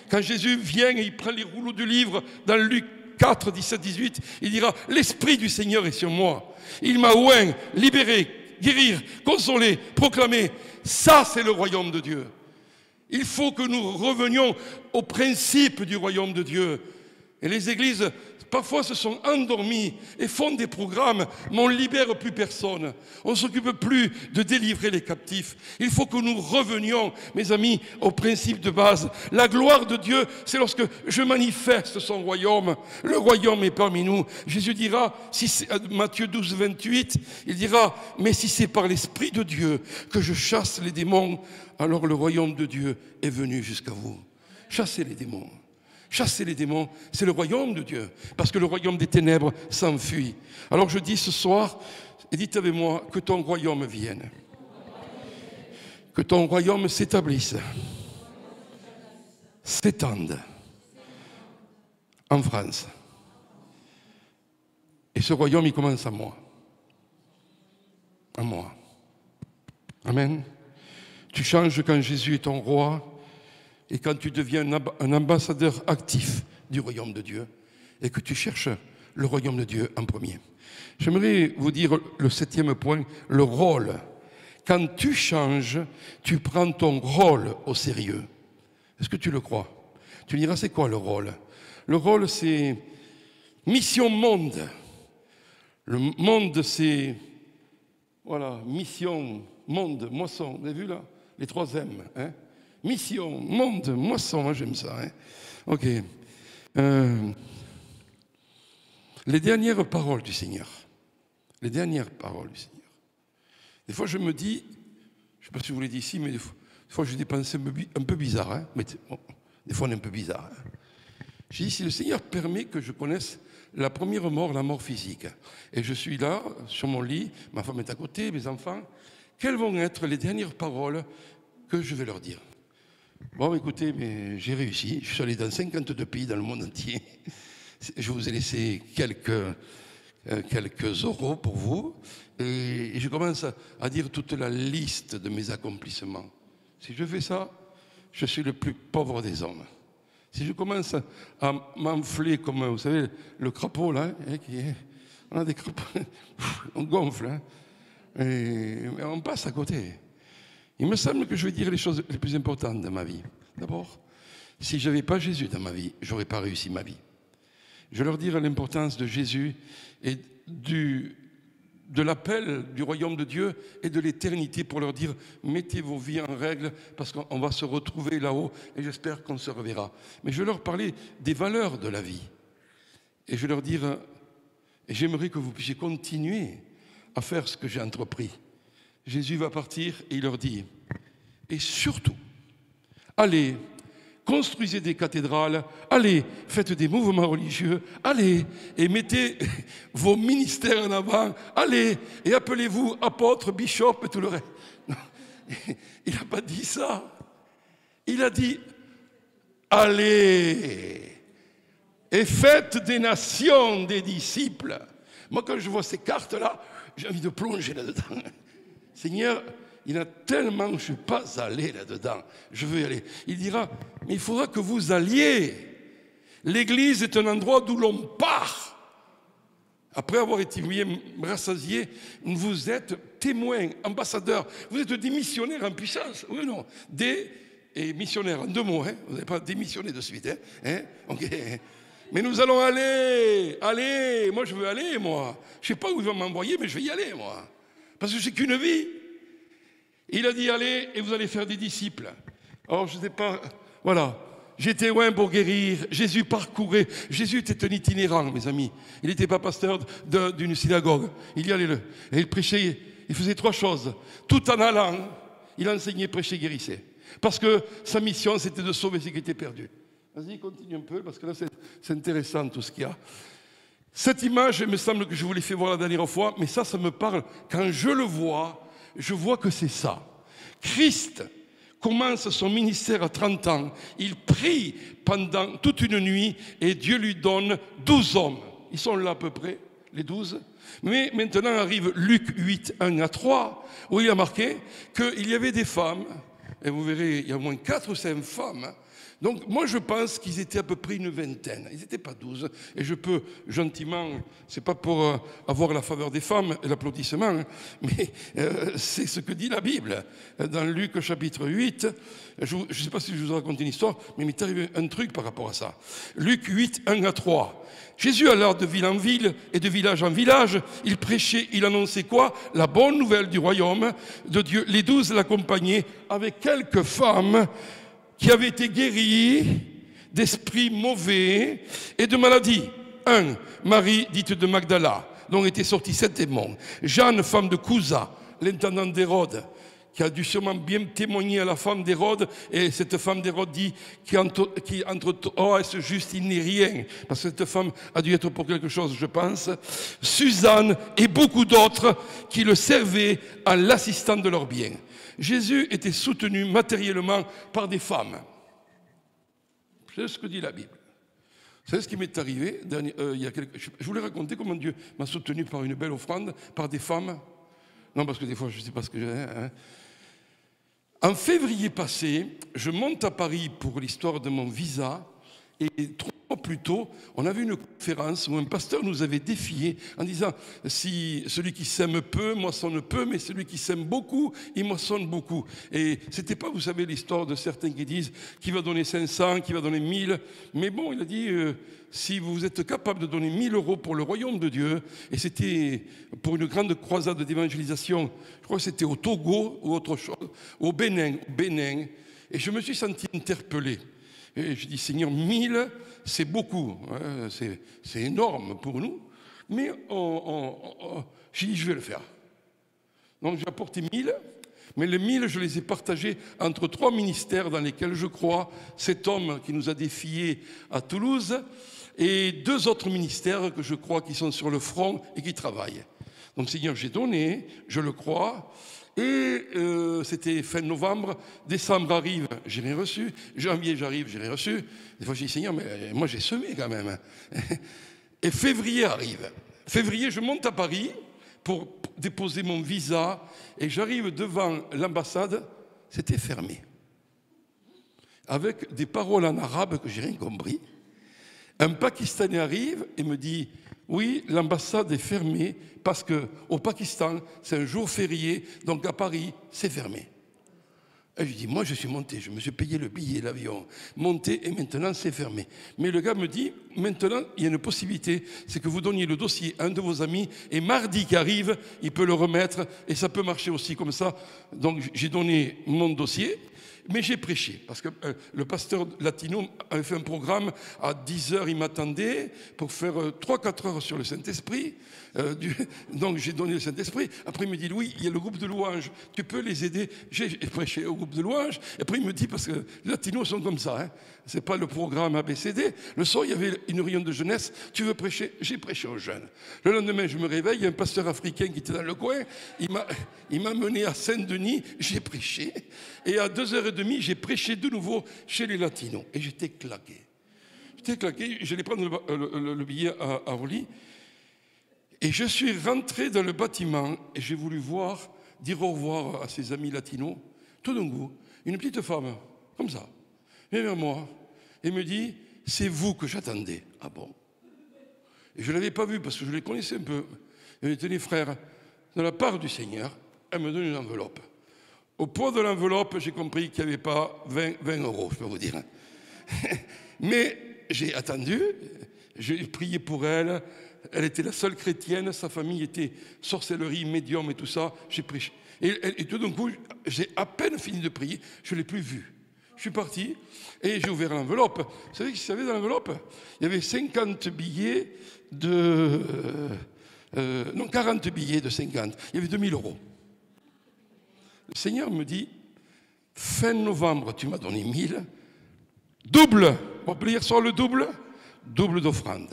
Quand Jésus vient et il prend les rouleaux du livre dans Luc 4, 17, 18, il dira, l'Esprit du Seigneur est sur moi. Il m'a oint, libéré, guérir, consoler, proclamer. Ça, c'est le royaume de Dieu. Il faut que nous revenions au principe du royaume de Dieu. Et les églises, parfois, se sont endormies et font des programmes, mais on ne libère plus personne. On ne s'occupe plus de délivrer les captifs. Il faut que nous revenions, mes amis, au principe de base. La gloire de Dieu, c'est lorsque je manifeste son royaume. Le royaume est parmi nous. Jésus dira, Matthieu 12, 28, il dira, mais si c'est par l'Esprit de Dieu que je chasse les démons, alors le royaume de Dieu est venu jusqu'à vous. Chassez les démons. Chasser les démons, c'est le royaume de Dieu. Parce que le royaume des ténèbres s'enfuit. Alors je dis ce soir, et dites avec moi, que ton royaume vienne. Que ton royaume s'établisse. S'étende. En France. Et ce royaume, il commence à moi. À moi. Amen. Tu changes quand Jésus est ton roi. Et quand tu deviens un ambassadeur actif du royaume de Dieu et que tu cherches le royaume de Dieu en premier. J'aimerais vous dire le 7e point, le rôle. Quand tu changes, tu prends ton rôle au sérieux. Est-ce que tu le crois? Tu me diras, c'est quoi le rôle? Le rôle, c'est mission monde. Le monde, c'est, voilà, mission, monde, moisson. Vous avez vu là? Les 3 M, hein? Mission, monde, moisson, moi j'aime ça. Hein. Ok. Les dernières paroles du Seigneur. Les dernières paroles du Seigneur. Des fois je me dis, je ne sais pas si je vous l'ai dit ici, mais des fois j'ai des pensées un peu bizarres. Hein. Mais bon, des fois on est un peu bizarre. Hein. J'ai dit, si le Seigneur permet que je connaisse la première mort, la mort physique, et je suis là, sur mon lit, ma femme est à côté, mes enfants, quelles vont être les dernières paroles que je vais leur dire? Bon, écoutez, mais j'ai réussi. Je suis allé dans 52 pays dans le monde entier. Je vous ai laissé quelques euros pour vous. Et je commence à dire toute la liste de mes accomplissements. Si je fais ça, je suis le plus pauvre des hommes. Si je commence à m'enfler comme, vous savez, le crapaud, là, hein, on a des crapauds, on gonfle, hein, et on passe à côté. Il me semble que je vais dire les choses les plus importantes de ma vie. D'abord, si je n'avais pas Jésus dans ma vie, je n'aurais pas réussi ma vie. Je vais leur dire l'importance de Jésus et de l'appel du royaume de Dieu et de l'éternité pour leur dire mettez vos vies en règle parce qu'on va se retrouver là-haut et j'espère qu'on se reverra. Mais je vais leur parler des valeurs de la vie. Et je vais leur dire, et j'aimerais que vous puissiez continuer à faire ce que j'ai entrepris. Jésus va partir et il leur dit, et surtout, allez, construisez des cathédrales, allez, faites des mouvements religieux, allez, et mettez vos ministères en avant, allez, et appelez-vous apôtres, bishops et tout le reste. Non, il n'a pas dit ça. Il a dit, allez, et faites des nations des disciples. Moi, quand je vois ces cartes-là, j'ai envie de plonger là-dedans. Seigneur, il y en a tellement que je ne suis pas allé là-dedans. Je veux y aller. Il dira, mais il faudra que vous alliez. L'église est un endroit d'où l'on part. Après avoir été rassasié, vous êtes témoin, ambassadeur, vous êtes des missionnaires en puissance. Oui ou non? Et missionnaires en 2 mots, hein? Vous n'avez pas démissionné de suite. Hein? Okay. Mais nous allons aller, moi je veux aller, moi. Je ne sais pas où ils vont m'envoyer, mais je vais y aller, moi. Parce que j'ai qu'une vie. Il a dit, allez, et vous allez faire des disciples. Alors, je ne sais pas, voilà. J'étais loin pour guérir. Jésus parcourait. Jésus était un itinérant, mes amis. Il n'était pas pasteur d'une synagogue. Il y allait, et il prêchait, il faisait 3 choses. Tout en allant, il enseignait, prêchait, guérissait. Parce que sa mission, c'était de sauver ceux qui étaient perdus. Vas-y, continue un peu, parce que là, c'est intéressant tout ce qu'il y a. Cette image, il me semble que je vous l'ai fait voir la dernière fois, mais ça me parle. Quand je le vois, je vois que c'est ça. Christ commence son ministère à 30 ans. Il prie pendant toute une nuit et Dieu lui donne 12 hommes. Ils sont là à peu près, les 12. Mais maintenant arrive Luc 8, 1 à 3, où il a marqué qu'il y avait des femmes, et vous verrez, il y a au moins 4 ou 5 femmes. Donc moi je pense qu'ils étaient à peu près une vingtaine, ils n'étaient pas 12. Et je peux gentiment, c'est pas pour avoir la faveur des femmes et l'applaudissement, hein, mais c'est ce que dit la Bible. Dans Luc chapitre 8, je ne sais pas si je vous raconte une histoire, mais il m'est arrivé un truc par rapport à ça. Luc 8, 1 à 3. Jésus alla de ville en ville et de village en village, il prêchait, il annonçait quoi? La bonne nouvelle du royaume de Dieu. Les 12 l'accompagnaient avec quelques femmes qui avaient été guéris d'esprits mauvais et de maladies. 1. Marie, dite de Magdala, dont étaient sortis 7 démons. Jeanne, femme de Cousa, l'intendant d'Hérode, qui a dû sûrement bien témoigner à la femme d'Hérode, et cette femme d'Hérode dit qu'entre toi et ce juste, il n'est rien, parce que cette femme a dû être pour quelque chose, je pense. Suzanne et beaucoup d'autres qui le servaient en l'assistant de leurs biens. Jésus était soutenu matériellement par des femmes. C'est ce que dit la Bible. Vous savez ce qui m'est arrivé je voulais raconter comment Dieu m'a soutenu par une belle offrande, par des femmes. Non, parce que des fois, je ne sais pas ce que j'ai. Hein. En février passé, je monte à Paris pour l'histoire de mon visa. Et 3 mois plus tôt, on avait une conférence où un pasteur nous avait défié en disant si celui qui sème peu moissonne peu, mais celui qui sème beaucoup, il moissonne beaucoup. Et c'était pas, vous savez, l'histoire de certains qui disent qui va donner 500, qui va donner 1000. Mais bon, il a dit si vous êtes capable de donner 1000 € pour le royaume de Dieu, et c'était pour une grande croisade d'évangélisation, je crois que c'était au Togo ou autre chose, au Bénin, et je me suis senti interpellé. Et je dis, Seigneur, 1000, c'est beaucoup, hein, c'est énorme pour nous, mais j'ai dit, je vais le faire. Donc j'ai apporté 1000, mais les 1000, je les ai partagés entre 3 ministères dans lesquels je crois, cet homme qui nous a défiés à Toulouse, et 2 autres ministères que je crois qui sont sur le front et qui travaillent. Donc Seigneur, j'ai donné, je le crois. Et c'était fin novembre, décembre arrive, j'ai rien reçu, janvier j'arrive, j'ai rien reçu. Des fois je dis Seigneur, mais moi j'ai semé quand même. Et février arrive. Février, je monte à Paris pour déposer mon visa et j'arrive devant l'ambassade, c'était fermé. Avec des paroles en arabe que j'ai rien compris. Un Pakistanais arrive et me dit oui, l'ambassade est fermée parce qu'au Pakistan, c'est un jour férié, donc à Paris, c'est fermé. Et je dis, moi je suis monté, je me suis payé le billet, l'avion, monté et maintenant c'est fermé. Mais le gars me dit, maintenant il y a une possibilité, c'est que vous donniez le dossier à un de vos amis et mardi qui arrive, il peut le remettre et ça peut marcher aussi comme ça. Donc j'ai donné mon dossier. Mais j'ai prêché, parce que le pasteur latino avait fait un programme, à 10h il m'attendait pour faire 3-4 heures sur le Saint-Esprit, donc j'ai donné le Saint-Esprit, après il me dit oui, il y a le groupe de louanges, tu peux les aider, j'ai prêché au groupe de louanges, et après il me dit, parce que les latinos sont comme ça, hein, c'est pas le programme ABCD, le soir il y avait une réunion de jeunesse, tu veux prêcher, j'ai prêché aux jeunes. Le lendemain je me réveille, il y a un pasteur africain qui était dans le coin, il m'a mené à Saint-Denis, j'ai prêché, et à 2h30, j'ai prêché de nouveau chez les latinos. Et j'étais claqué. J'allais prendre le billet à Orly. Et je suis rentré dans le bâtiment et j'ai voulu dire au revoir à ses amis latinos. Tout d'un coup, une petite femme, comme ça, vient vers moi et me dit, c'est vous que j'attendais. Ah bon? Et je ne l'avais pas vu parce que je les connaissais un peu. Et elle tenait, frère, de la part du Seigneur, elle me donne une enveloppe. Au poids de l'enveloppe, j'ai compris qu'il n'y avait pas 20 euros, je peux vous dire. Mais j'ai attendu, j'ai prié pour elle. Elle était la seule chrétienne, sa famille était sorcellerie, médium et tout ça. J'ai prié. Et tout d'un coup, j'ai à peine fini de prier, je ne l'ai plus vue. Je suis parti et j'ai ouvert l'enveloppe. Vous savez ce qu'il y avait dans l'enveloppe? Il y avait 50 billets de... non, 40 billets de 50. Il y avait 2000 euros. Le Seigneur me dit, fin novembre, tu m'as donné 1000. Double, on peut lire sur le double? Double d'offrande.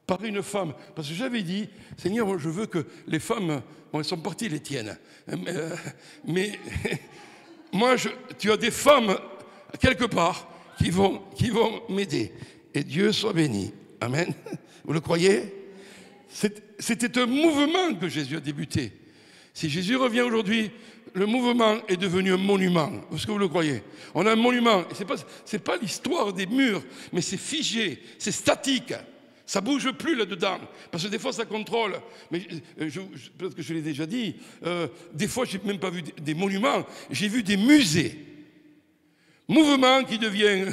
Par une femme. Parce que j'avais dit, Seigneur, je veux que les femmes, bon, elles sont parties les tiennes. Mais moi, tu as des femmes, quelque part, qui vont m'aider. Et Dieu soit béni. Amen. Vous le croyez? C'était un mouvement que Jésus a débuté. Si Jésus revient aujourd'hui, le mouvement est devenu un monument. Est-ce que vous le croyez? On a un monument. Ce n'est pas l'histoire des murs, mais c'est figé, c'est statique. Ça ne bouge plus là-dedans. Parce que des fois, ça contrôle. Mais peut-être que je l'ai déjà dit. Des fois, je n'ai même pas vu des monuments. J'ai vu des musées. Mouvement qui devient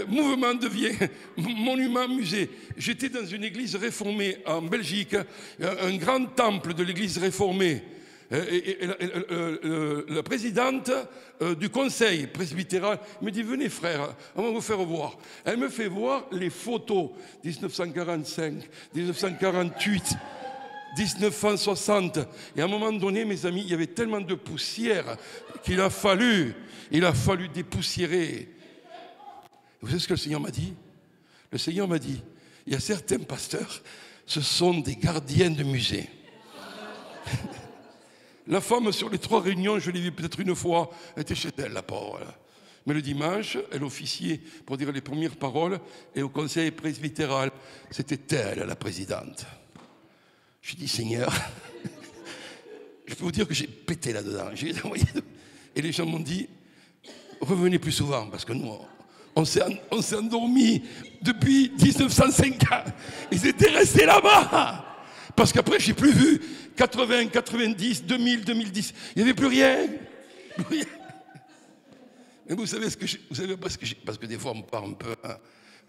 mouvement devient monument musée. J'étais dans une église réformée en Belgique, un grand temple de l'église réformée. La présidente du conseil presbytéral me dit, venez frère, on va vous faire voir. Elle me fait voir les photos 1945, 1948, 1960. Et à un moment donné, mes amis, il y avait tellement de poussière qu'il a fallu dépoussiérer. Vous savez ce que le Seigneur m'a dit? Le Seigneur m'a dit, il y a certains pasteurs, ce sont des gardiens de musée. La femme, sur les 3 réunions, je l'ai vue peut-être une fois, elle était chez elle, la pauvre. Mais le dimanche, elle officiait pour dire les premières paroles, et au conseil presbytéral, c'était elle, la présidente. Je dis, Seigneur, je peux vous dire que j'ai pété là-dedans. Et les gens m'ont dit, revenez plus souvent, parce que nous, on s'est endormis depuis 1950. Ils étaient restés là-bas. Parce qu'après, je n'ai plus vu 80, 90, 2000, 2010. Il n'y avait plus rien. Mais vous savez parce que des fois, on part un peu. Hein.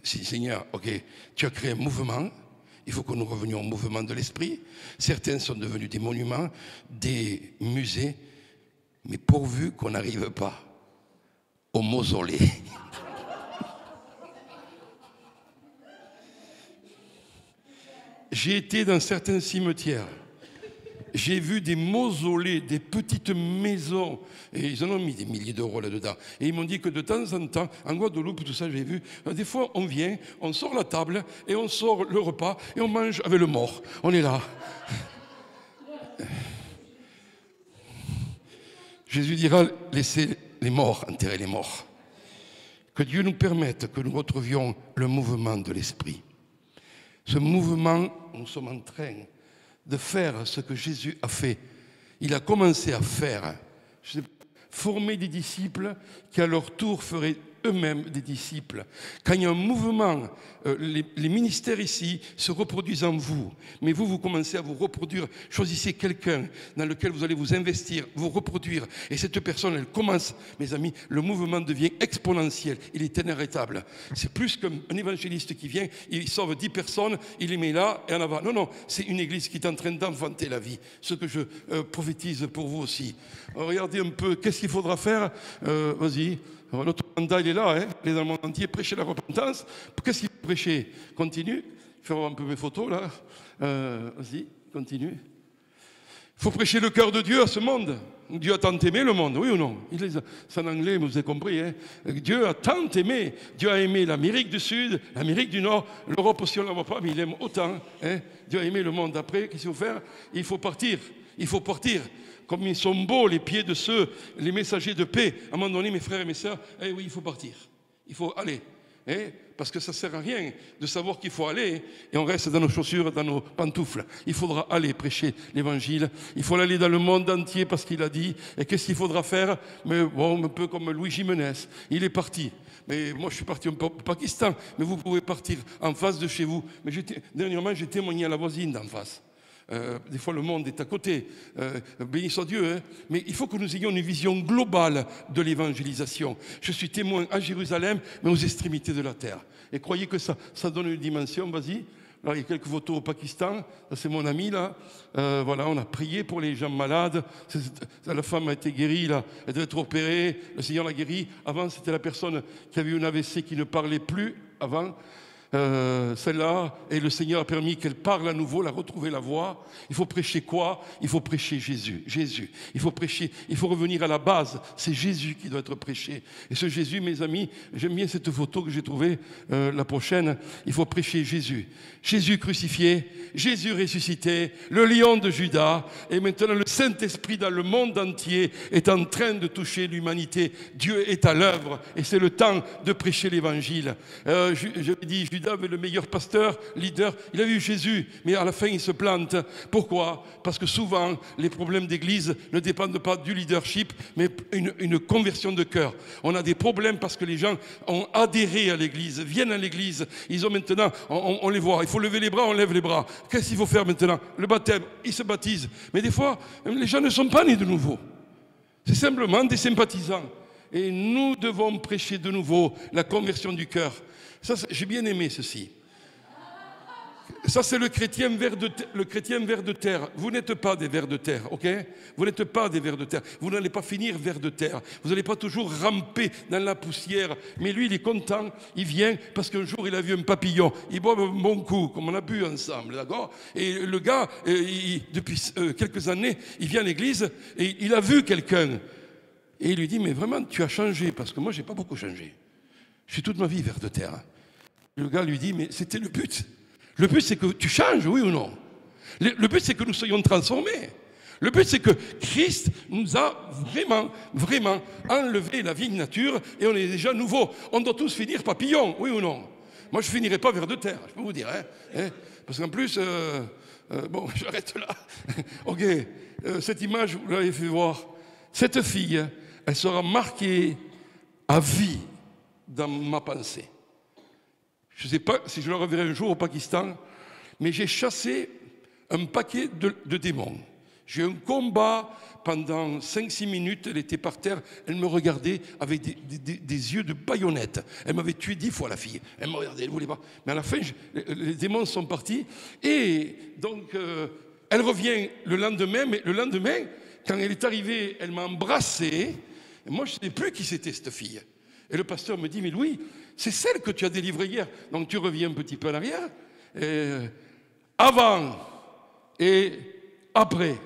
Si, Seigneur, ok, tu as créé un mouvement. Il faut que nous revenions au mouvement de l'esprit. Certains sont devenus des monuments, des musées. Mais pourvu qu'on n'arrive pas au mausolée. J'ai été dans certains cimetières. J'ai vu des mausolées, des petites maisons. Et ils en ont mis des milliers d'euros là-dedans. Et ils m'ont dit que de temps en temps, en Guadeloupe, tout ça, j'ai vu, des fois, on vient, on sort la table, et on sort le repas, et on mange avec le mort. On est là. Jésus dira, laissez les morts enterrer les morts. Que Dieu nous permette que nous retrouvions le mouvement de l'esprit. Ce mouvement, nous sommes en train de faire ce que Jésus a fait. Il a commencé à faire, former des disciples qui à leur tour feraient eux-mêmes des disciples. Quand il y a un mouvement, les ministères ici se reproduisent en vous, mais vous commencez à vous reproduire. Choisissez quelqu'un dans lequel vous allez vous investir, vous reproduire, et cette personne, elle commence, mes amis, le mouvement devient exponentiel, il est inarrêtable. C'est plus qu'un évangéliste qui vient, il sauve 10 personnes, il les met là et en avant. Non, non, c'est une église qui est en train d'enfanter la vie, ce que je prophétise pour vous aussi. Regardez un peu, qu'est-ce qu'il faudra faire? Vas-y. Notre mandat, il est là, hein. Il est dans le monde entier, prêcher la repentance. Qu'est-ce qu'il faut prêcher? Continue. Faire un peu mes photos, là. Vas-y, continue. Il faut prêcher le cœur de Dieu à ce monde. Dieu a tant aimé le monde, oui ou non? C'est en anglais, vous avez compris. Hein. Dieu a tant aimé. Dieu a aimé l'Amérique du Sud, l'Amérique du Nord, l'Europe aussi, on ne la voit pas, mais il aime autant. Hein. Dieu a aimé le monde. Après, qu'est-ce qu'il faut faire? Il faut partir. Il faut partir. Comme ils sont beaux, les pieds de ceux, les messagers de paix. À un moment donné, mes frères et mes sœurs, eh oui, il faut partir. Il faut aller. Parce que ça ne sert à rien de savoir qu'il faut aller et on reste dans nos chaussures, dans nos pantoufles. Il faudra aller prêcher l'évangile. Il faut aller dans le monde entier parce qu'il a dit. Et qu'est-ce qu'il faudra faire? Mais bon, un peu comme Louis Jiménez. Il est parti. Mais moi, je suis parti au Pakistan. Mais vous pouvez partir en face de chez vous. Mais dernièrement, j'ai témoigné à la voisine d'en face. Des fois, le monde est à côté. Béni soit Dieu. Mais il faut que nous ayons une vision globale de l'évangélisation. Je suis témoin à Jérusalem, mais aux extrémités de la terre. Et croyez que ça donne une dimension. Vas-y. Là, il y a quelques photos au Pakistan. C'est mon ami, là. Voilà, on a prié pour les gens malades. La femme a été guérie, là. Elle devait être opérée. Le Seigneur l'a guérie. Avant, c'était la personne qui avait eu une AVC qui ne parlait plus. Avant. Celle-là, et le Seigneur a permis qu'elle parle à nouveau, la retrouver la voix. Il faut prêcher quoi? Il faut prêcher Jésus. Jésus. Il faut prêcher, il faut revenir à la base. C'est Jésus qui doit être prêché. Et ce Jésus, mes amis, j'aime bien cette photo que j'ai trouvée, la prochaine. Il faut prêcher Jésus. Jésus crucifié, Jésus ressuscité, le lion de Juda. Et maintenant, le Saint-Esprit dans le monde entier est en train de toucher l'humanité. Dieu est à l'œuvre et c'est le temps de prêcher l'évangile. Je dis, Judas avait le meilleur pasteur, leader, il a vu Jésus, mais à la fin il se plante. Pourquoi? Parce que souvent les problèmes d'église ne dépendent pas du leadership, mais une conversion de cœur. On a des problèmes parce que les gens ont adhéré à l'église, viennent à l'église, ils ont maintenant, on les voit, il faut lever les bras, on lève les bras. Qu'est-ce qu'il faut faire maintenant? Le baptême, ils se baptisent. Mais des fois, les gens ne sont pas nés de nouveau. C'est simplement des sympathisants. Et nous devons prêcher de nouveau la conversion du cœur. Ça, j'ai bien aimé ceci. Ça, c'est le chrétien vers de terre. Vous n'êtes pas des vers de terre, ok? Vous n'êtes pas des vers de terre. Vous n'allez pas finir vers de terre. Vous n'allez pas toujours ramper dans la poussière. Mais lui, il est content. Il vient parce qu'un jour, il a vu un papillon. Il boit un bon coup, comme on a bu ensemble, d'accord? Et le gars, depuis quelques années, il vient à l'église et il a vu quelqu'un. Et il lui dit, mais vraiment, tu as changé, parce que moi, je n'ai pas beaucoup changé. Je suis toute ma vie vers de terre. Le gars lui dit, mais c'était le but. Le but, c'est que tu changes, oui ou non? Le but, c'est que nous soyons transformés. Le but, c'est que Christ nous a vraiment, vraiment enlevé la vieille nature et on est déjà nouveau. On doit tous finir papillon, oui ou non? Moi, je ne finirai pas vers de terre, je peux vous dire. Parce qu'en plus, bon, j'arrête là. Ok, cette image, vous l'avez fait voir. Cette fille, elle sera marquée à vie dans ma pensée. Je ne sais pas si je la reverrai un jour au Pakistan, mais j'ai chassé un paquet de démons. J'ai eu un combat pendant 5-6 minutes, elle était par terre, elle me regardait avec des yeux de baïonnette. Elle m'avait tué 10 fois, la fille. Elle me regardait, elle ne voulait pas. Mais à la fin, les démons sont partis. Et donc, elle revient le lendemain, mais le lendemain, quand elle est arrivée, elle m'a embrassé. Et moi, je ne sais plus qui c'était, cette fille. Et le pasteur me dit, mais Louis, c'est celle que tu as délivrée hier. Donc tu reviens un petit peu en arrière. Avant et après,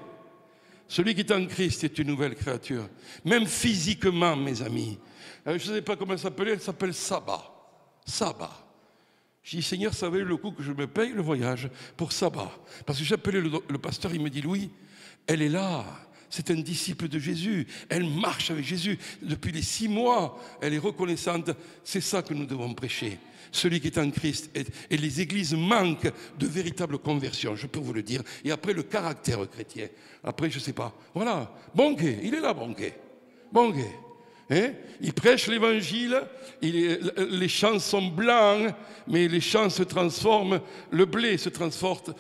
celui qui est en Christ est une nouvelle créature. Même physiquement, mes amis. Je ne sais pas comment elle s'appelait, elle s'appelle Saba. Saba. J'ai dit, Seigneur, ça valait le coup que je me paye le voyage pour Saba. Parce que j'ai appelé le pasteur, il me dit, Louis, elle est là. C'est un disciple de Jésus. Elle marche avec Jésus. Depuis les 6 mois, elle est reconnaissante. C'est ça que nous devons prêcher. Celui qui est en Christ. Et les églises manquent de véritable conversion, je peux vous le dire. Et après, le caractère chrétien. Après, je ne sais pas. Voilà. Bonquet, il est là, Bonquet. Bonquet. Il prêche l'évangile, les champs sont blancs, mais les champs se transforment, le blé se transporte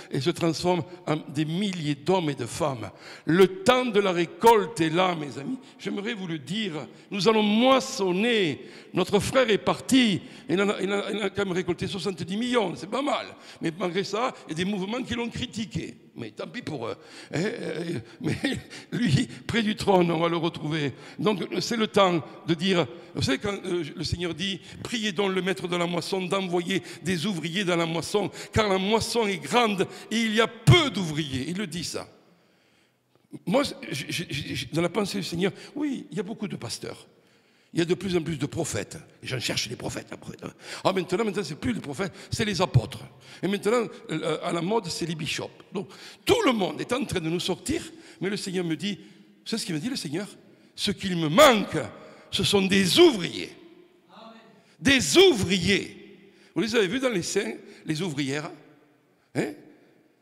et se transforme en des milliers d'hommes et de femmes. Le temps de la récolte est là, mes amis. J'aimerais vous le dire. Nous allons moissonner. Notre frère est parti. Il a quand même récolté 70 millions. C'est pas mal. Mais malgré ça, il y a des mouvements qui l'ont critiqué. Mais tant pis pour eux. Mais lui, près du trône, on va le retrouver. Donc c'est le temps de dire, vous savez quand le Seigneur dit, priez donc le maître de la moisson d'envoyer des ouvriers dans la moisson, car la moisson est grande et il y a peu d'ouvriers. Il le dit ça. Moi, dans la pensée du Seigneur, oui, il y a beaucoup de pasteurs. Il y a de plus en plus de prophètes. Les gens cherchent les prophètes. Ah, maintenant, c'est plus les prophètes, c'est les apôtres. Et maintenant, à la mode, c'est les bishops. Donc, tout le monde est en train de nous sortir, mais le Seigneur me dit, c'est ce qu'il me dit le Seigneur, ce qu'il me manque, ce sont des ouvriers. Des ouvriers. Vous les avez vus dans les saints, les ouvrières, hein?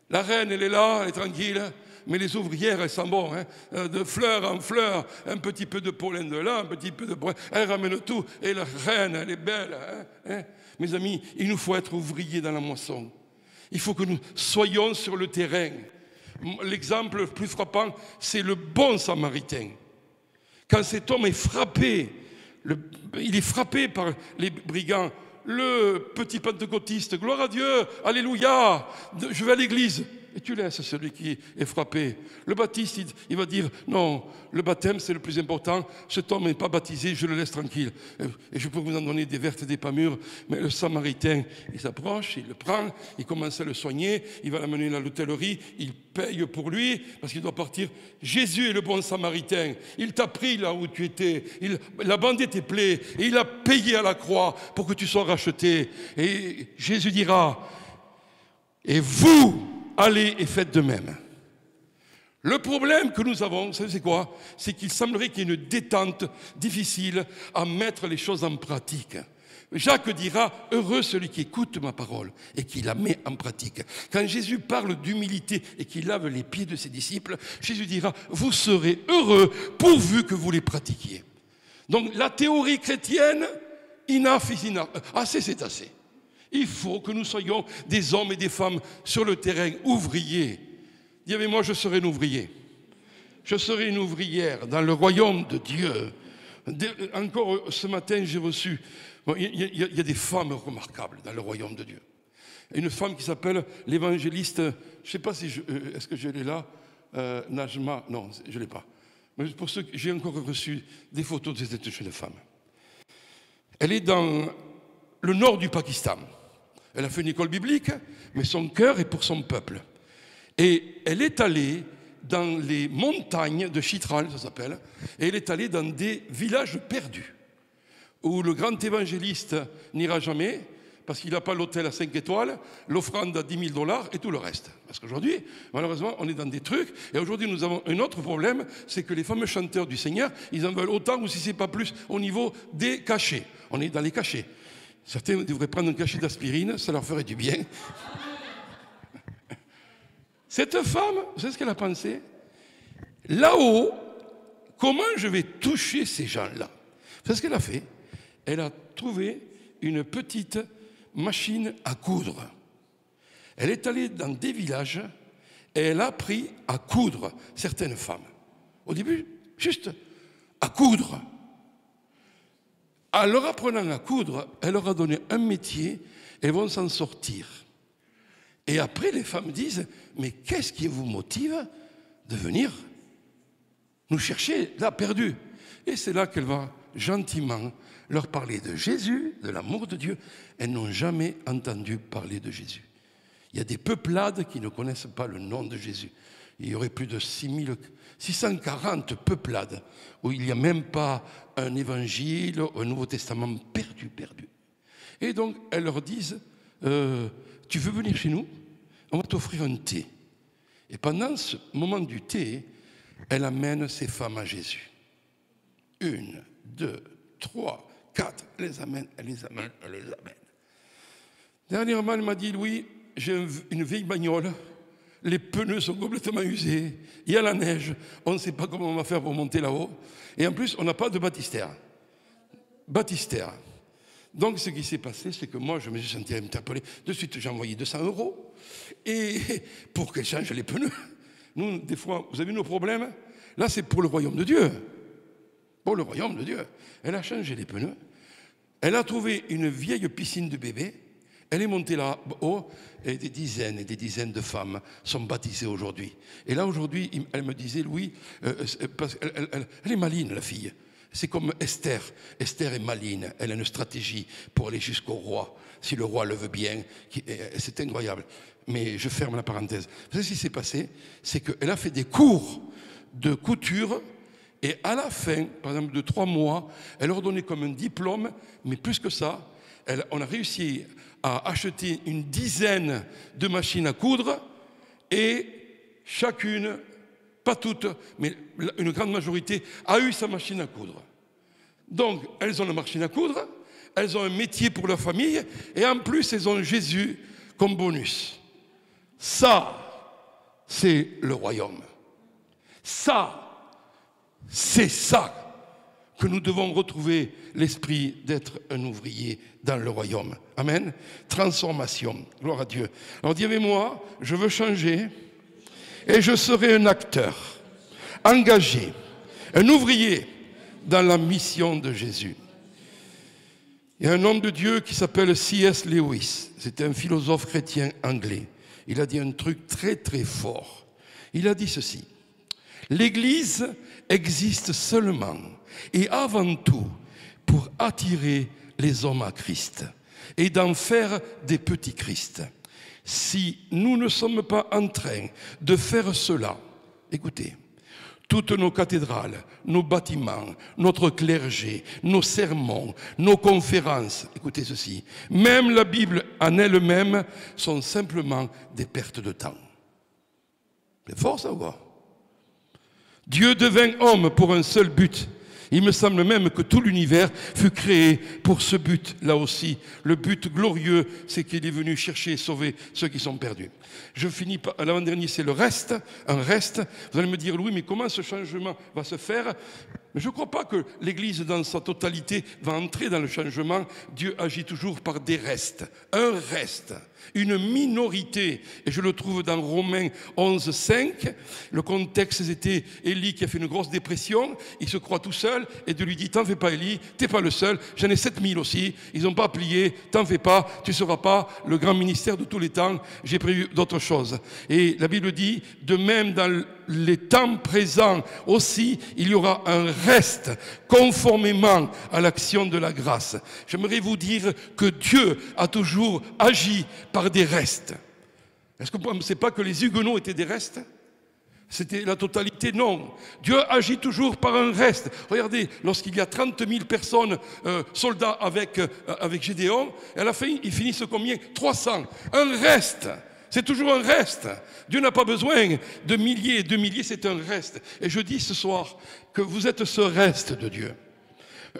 La reine, elle est là, elle est tranquille, mais les ouvrières, elles sont bonnes, hein? De fleur en fleur, un petit peu de pollen de là, un petit peu de pollen, elles ramènent tout, et la reine, elle est belle. Hein? Mes amis, il nous faut être ouvriers dans la moisson. Il faut que nous soyons sur le terrain. L'exemple le plus frappant, c'est le bon samaritain. Quand cet homme est frappé, il est frappé par les brigands, le petit pentecôtiste, gloire à Dieu, alléluia, je vais à l'église. Et tu laisses celui qui est frappé. Le baptiste, il va dire, non, le baptême c'est le plus important, cet homme n'est pas baptisé, je le laisse tranquille. Et je peux vous en donner des vertes et des pas mûres, mais le samaritain, il s'approche, il le prend, il commence à le soigner, il va l'amener à l'hôtellerie, il paye pour lui, parce qu'il doit partir. Jésus est le bon samaritain, il t'a pris là où tu étais, il a bandé tes plaies, et il a payé à la croix pour que tu sois racheté. Et Jésus dira, et vous, allez et faites de même. Le problème que nous avons, vous savez c'est quoi? C'est qu'il semblerait qu'il y ait une détente difficile à mettre les choses en pratique. Jacques dira, heureux celui qui écoute ma parole et qui la met en pratique. Quand Jésus parle d'humilité et qu'il lave les pieds de ses disciples, Jésus dira, vous serez heureux pourvu que vous les pratiquiez. Donc la théorie chrétienne, enough is enough. Assez c'est assez. Il faut que nous soyons des hommes et des femmes sur le terrain, ouvriers. Dis avec moi, je serai un ouvrier. Je serai une ouvrière dans le royaume de Dieu. Encore ce matin, j'ai reçu... Il y a des femmes remarquables dans le royaume de Dieu. Une femme qui s'appelle l'évangéliste... Je ne sais pas si... Est-ce que je l'ai là Najma... Non, je ne l'ai pas. Mais pour ceux que j'ai encore reçu des photos de cette jeune femme. Elle est dans le nord du Pakistan. Elle a fait une école biblique, mais son cœur est pour son peuple. Et elle est allée dans les montagnes de Chitral, ça s'appelle, et elle est allée dans des villages perdus, où le grand évangéliste n'ira jamais, parce qu'il n'a pas l'hôtel à 5 étoiles, l'offrande à $10 000 et tout le reste. Parce qu'aujourd'hui, malheureusement, on est dans des trucs, et aujourd'hui nous avons un autre problème, c'est que les fameux chanteurs du Seigneur, ils en veulent autant, ou si ce n'est pas plus, au niveau des cachets. On est dans les cachets. Certains devraient prendre un cachet d'aspirine, ça leur ferait du bien. Cette femme, vous savez ce qu'elle a pensé? Là-haut, comment je vais toucher ces gens-là? Vous savez ce qu'elle a fait? Elle a trouvé une petite machine à coudre. Elle est allée dans des villages et elle a appris à coudre certaines femmes. Au début, juste à coudre. En leur apprenant à coudre, elle leur a donné un métier et elles vont s'en sortir. Et après, les femmes disent, mais qu'est-ce qui vous motive de venir nous chercher là, perdus? Et c'est là qu'elle va gentiment leur parler de Jésus, de l'amour de Dieu. Elles n'ont jamais entendu parler de Jésus. Il y a des peuplades qui ne connaissent pas le nom de Jésus. Il y aurait plus de 640 peuplades où il n'y a même pas un évangile, un Nouveau Testament perdu. Et donc, elles leur disent, tu veux venir chez nous? On va t'offrir un thé. Et pendant ce moment du thé, elle amène ces femmes à Jésus. 1, 2, 3, 4, elle les amène. Dernièrement, elle m'a dit, Louis, j'ai une vieille bagnole, les pneus sont complètement usés, il y a la neige, on ne sait pas comment on va faire pour monter là-haut, et en plus, on n'a pas de baptistère. Donc, ce qui s'est passé, c'est que moi, je me suis senti interpellé. De suite, j'ai envoyé 200 € et pour qu'elle change les pneus. Nous, des fois, vous avez nos problèmes. Là, c'est pour le royaume de Dieu. Pour le royaume de Dieu. Elle a changé les pneus. Elle a trouvé une vieille piscine de bébé. Elle est montée là-haut et des dizaines de femmes sont baptisées aujourd'hui. Et là, aujourd'hui, elle me disait, Louis, parce qu'elle est maligne, la fille. C'est comme Esther. Esther est maligne. Elle a une stratégie pour aller jusqu'au roi, si le roi le veut bien. C'est incroyable. Mais je ferme la parenthèse. Vous savez ce qui s'est passé? C'est qu'elle a fait des cours de couture et à la fin, par exemple, de 3 mois, elle leur donnait comme un diplôme, mais plus que ça, on a réussi à acheter une dizaine de machines à coudre et chacune, pas toutes, mais une grande majorité, a eu sa machine à coudre. Donc, elles ont la machine à coudre, elles ont un métier pour leur famille, et en plus, elles ont Jésus comme bonus. Ça, c'est le royaume. Ça, c'est ça que nous devons retrouver l'esprit d'être un ouvrier dans le royaume. Amen. Transformation. Gloire à Dieu. Alors dis avec moi, je veux changer et je serai un acteur engagé, un ouvrier dans la mission de Jésus. Il y a un homme de Dieu qui s'appelle C.S. Lewis. C'était un philosophe chrétien anglais. Il a dit un truc très très fort. Il a dit ceci: l'Église existe seulement et avant tout pour attirer les hommes à Christ et d'en faire des petits Christ. Si nous ne sommes pas en train de faire cela, écoutez, toutes nos cathédrales, nos bâtiments, notre clergé, nos sermons, nos conférences, écoutez ceci, même la Bible en elle-même sont simplement des pertes de temps. C'est fort ça ou quoi? Dieu devint homme pour un seul but. Il me semble même que tout l'univers fut créé pour ce but, là aussi. Le but glorieux, c'est qu'il est venu chercher et sauver ceux qui sont perdus. Je finis par l'avant-dernier, c'est le reste, un reste. Vous allez me dire, Louis, mais comment ce changement va se faire? Mais je ne crois pas que l'Église, dans sa totalité, va entrer dans le changement. Dieu agit toujours par des restes. Un reste, une minorité. Et je le trouve dans Romains 11, 5. Le contexte, c'était Élie qui a fait une grosse dépression. Il se croit tout seul et Dieu lui dit, t'en fais pas Élie, t'es pas le seul. J'en ai 7000 aussi. Ils n'ont pas plié. T'en fais pas. Tu ne seras pas le grand ministère de tous les temps. J'ai prévu d'autres choses. Et la Bible dit, de même dans les temps présents aussi, il y aura un reste conformément à l'action de la grâce. J'aimerais vous dire que Dieu a toujours agi par des restes. Est-ce que vous ne pensez pas que les Huguenots étaient des restes? C'était la totalité? Non. Dieu agit toujours par un reste. Regardez, lorsqu'il y a 30 000 personnes, soldats avec Gédéon, à la fin, ils finissent combien? 300. Un reste. C'est toujours un reste. Dieu n'a pas besoin de milliers et de milliers, c'est un reste. Et je dis ce soir que vous êtes ce reste de Dieu.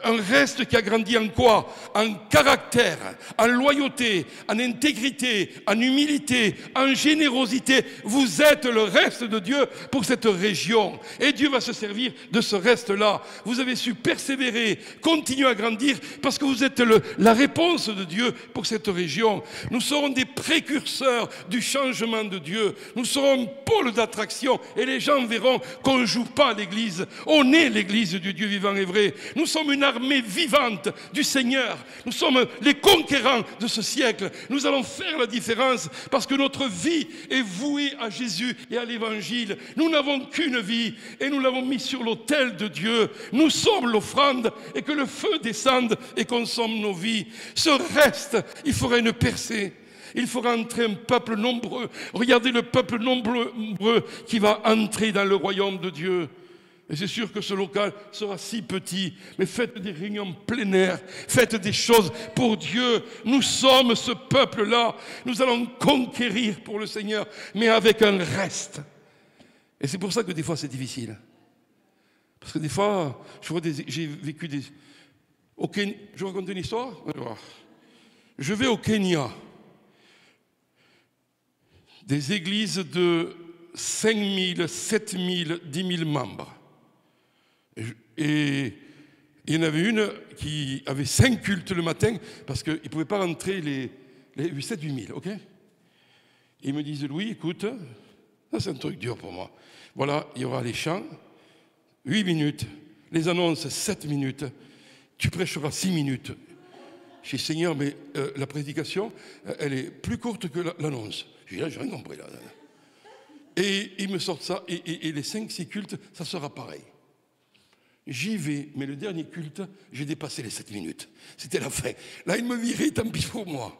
Un reste qui a grandi en quoi? En caractère, en loyauté, en intégrité, en humilité, en générosité. Vous êtes le reste de Dieu pour cette région. Et Dieu va se servir de ce reste-là. Vous avez su persévérer, continuer à grandir parce que vous êtes la réponse de Dieu pour cette région. Nous serons des précurseurs du changement de Dieu. Nous serons un pôle d'attraction et les gens verront qu'on ne joue pas à l'église. On est l'église du Dieu vivant et vrai. Nous sommes une armée vivante du Seigneur. Nous sommes les conquérants de ce siècle. Nous allons faire la différence parce que notre vie est vouée à Jésus et à l'Évangile. Nous n'avons qu'une vie et nous l'avons mis sur l'autel de Dieu. Nous sommes l'offrande et que le feu descende et consomme nos vies. Ce reste, il fera une percée. Il fera entrer un peuple nombreux. Regardez le peuple nombreux qui va entrer dans le royaume de Dieu. Et c'est sûr que ce local sera si petit, mais faites des réunions plein air, faites des choses pour Dieu. Nous sommes ce peuple-là, nous allons conquérir pour le Seigneur, mais avec un reste. Et c'est pour ça que des fois c'est difficile. Parce que des fois, j'ai vécu des... Je vous raconte une histoire. Je vais au Kenya, des églises de 5 000, 7 000, 10 000 membres. Et il y en avait une qui avait 5 cultes le matin parce qu'ils ne pouvaient pas rentrer les 7-8 000, ok? Et ils me disent, Louis, écoute, ça c'est un truc dur pour moi. Voilà, il y aura les chants, 8 minutes, les annonces, 7 minutes, tu prêcheras 6 minutes. Je dis, Seigneur, mais la prédication, elle est plus courte que l'annonce. Je dis, là, j'ai rien compris. Là. Et ils me sortent ça, et les 5-6 cultes, ça sera pareil. J'y vais, mais le dernier culte, j'ai dépassé les 7 minutes. C'était la fin. Là, il me virait, tant pis pour moi.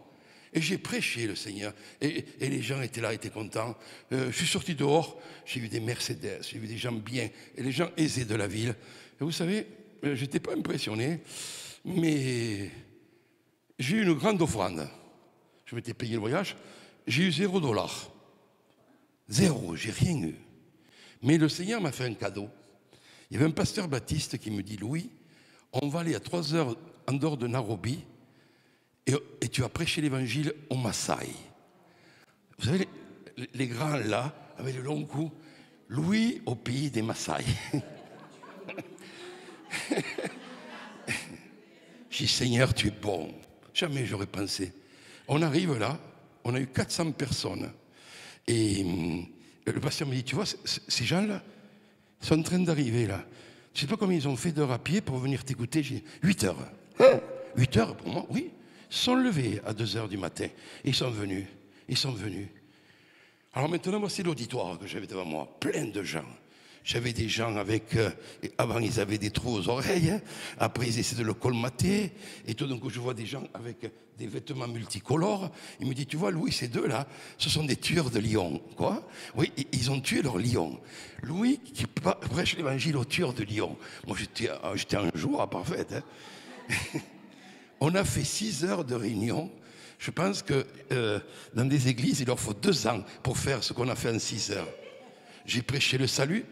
Et j'ai prêché le Seigneur. Et les gens étaient là, étaient contents. Je suis sorti dehors, j'ai vu des Mercedes, j'ai vu des gens bien, et les gens aisés de la ville. Et vous savez, je n'étais pas impressionné, mais j'ai eu une grande offrande. Je m'étais payé le voyage, j'ai eu $0. 0, j'ai rien eu. Mais le Seigneur m'a fait un cadeau. Il y avait un pasteur baptiste qui me dit, Louis, on va aller à 3 heures en dehors de Nairobi et tu as prêché l'évangile aux Maasai. Vous savez, les grands là, avec le long cou, Louis au pays des Maasai. J'ai dit, Seigneur, tu es bon. Jamais j'aurais pensé. On arrive là, on a eu 400 personnes. Et le pasteur me dit, tu vois, ces gens-là sont en train d'arriver là. Je ne sais pas comment ils ont fait d'heures à pied pour venir t'écouter. J'ai dit, 8 heures. 8 heures pour moi, oui. Ils sont levés à 2 heures du matin. Ils sont venus. Ils sont venus. Alors maintenant, voici l'auditoire que j'avais devant moi. Plein de gens. J'avais des gens avec... avant, ils avaient des trous aux oreilles. Hein. Après, ils essaient de le colmater. Et tout d'un coup, je vois des gens avec des vêtements multicolores. Il me dit, tu vois, Louis, ces deux-là, ce sont des tueurs de lions. Quoi? Oui, ils ont tué leur lion. Louis qui prêche l'évangile aux tueurs de lions. Moi, j'étais en joie parfaite. Hein. On a fait 6 heures de réunion. Je pense que dans des églises, il leur faut 2 ans pour faire ce qu'on a fait en 6 heures. J'ai prêché le salut.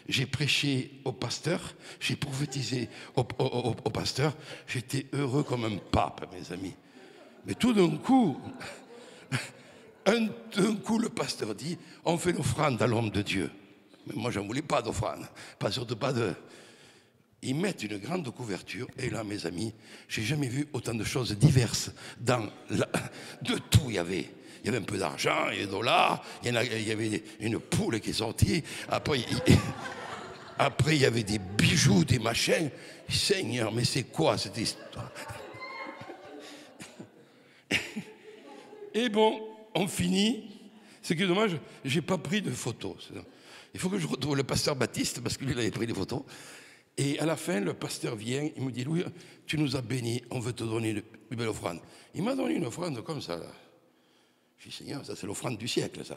J'ai prêché au pasteur, j'ai prophétisé au pasteur, j'étais heureux comme un pape, mes amis. Mais tout d'un coup, le pasteur dit, on fait l'offrande à l'homme de Dieu. Mais moi, j'en voulais pas d'offrande, pas surtout pas de... Ils mettent une grande couverture, et là, mes amis, j'ai jamais vu autant de choses diverses. De tout, il y avait. Il y avait un peu d'argent, il y avait des dollars, il y avait une poule qui est sortie. Après, il y avait des bijoux, des machins. Seigneur, mais c'est quoi cette histoire? Et bon, on finit. Ce qui est dommage, je n'ai pas pris de photos. Il faut que je retrouve le pasteur Baptiste, parce que lui, il avait pris des photos. Et à la fin, le pasteur vient, il me dit, Louis, tu nous as bénis, on veut te donner une belle offrande. Il m'a donné une offrande comme ça, là. Je dis, Seigneur, ça c'est l'offrande du siècle, ça.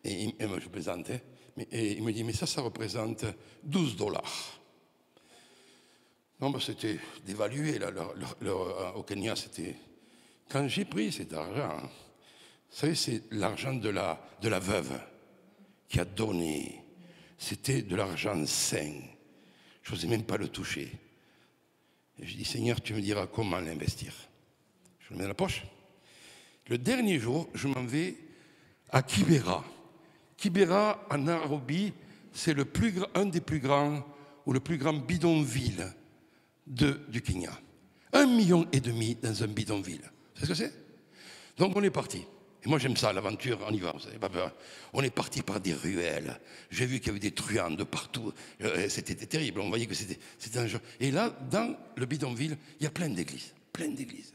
Et moi, je plaisantais. Et il me dit, mais ça représente $12. Non, ben, c'était dévalué, là, au Kenya, c'était... Quand j'ai pris cet argent, vous savez, c'est l'argent de la veuve qui a donné. C'était de l'argent sain. Je n'osais même pas le toucher. Et je dis, Seigneur, tu me diras comment l'investir. Je le mets dans la poche. Le dernier jour, je m'en vais à Kibera. Kibera, en Arabie, c'est un des plus grands, ou le plus grand bidonville du Kenya. 1,5 million dans un bidonville. C'est ce que c'est? Donc on est parti. Et moi j'aime ça, l'aventure, on y va, vous n'avez pas peur. On est parti par des ruelles. J'ai vu qu'il y avait des truands de partout. C'était terrible, on voyait que c'était un jeu. Et là, dans le bidonville, il y a plein d'églises. Plein d'églises.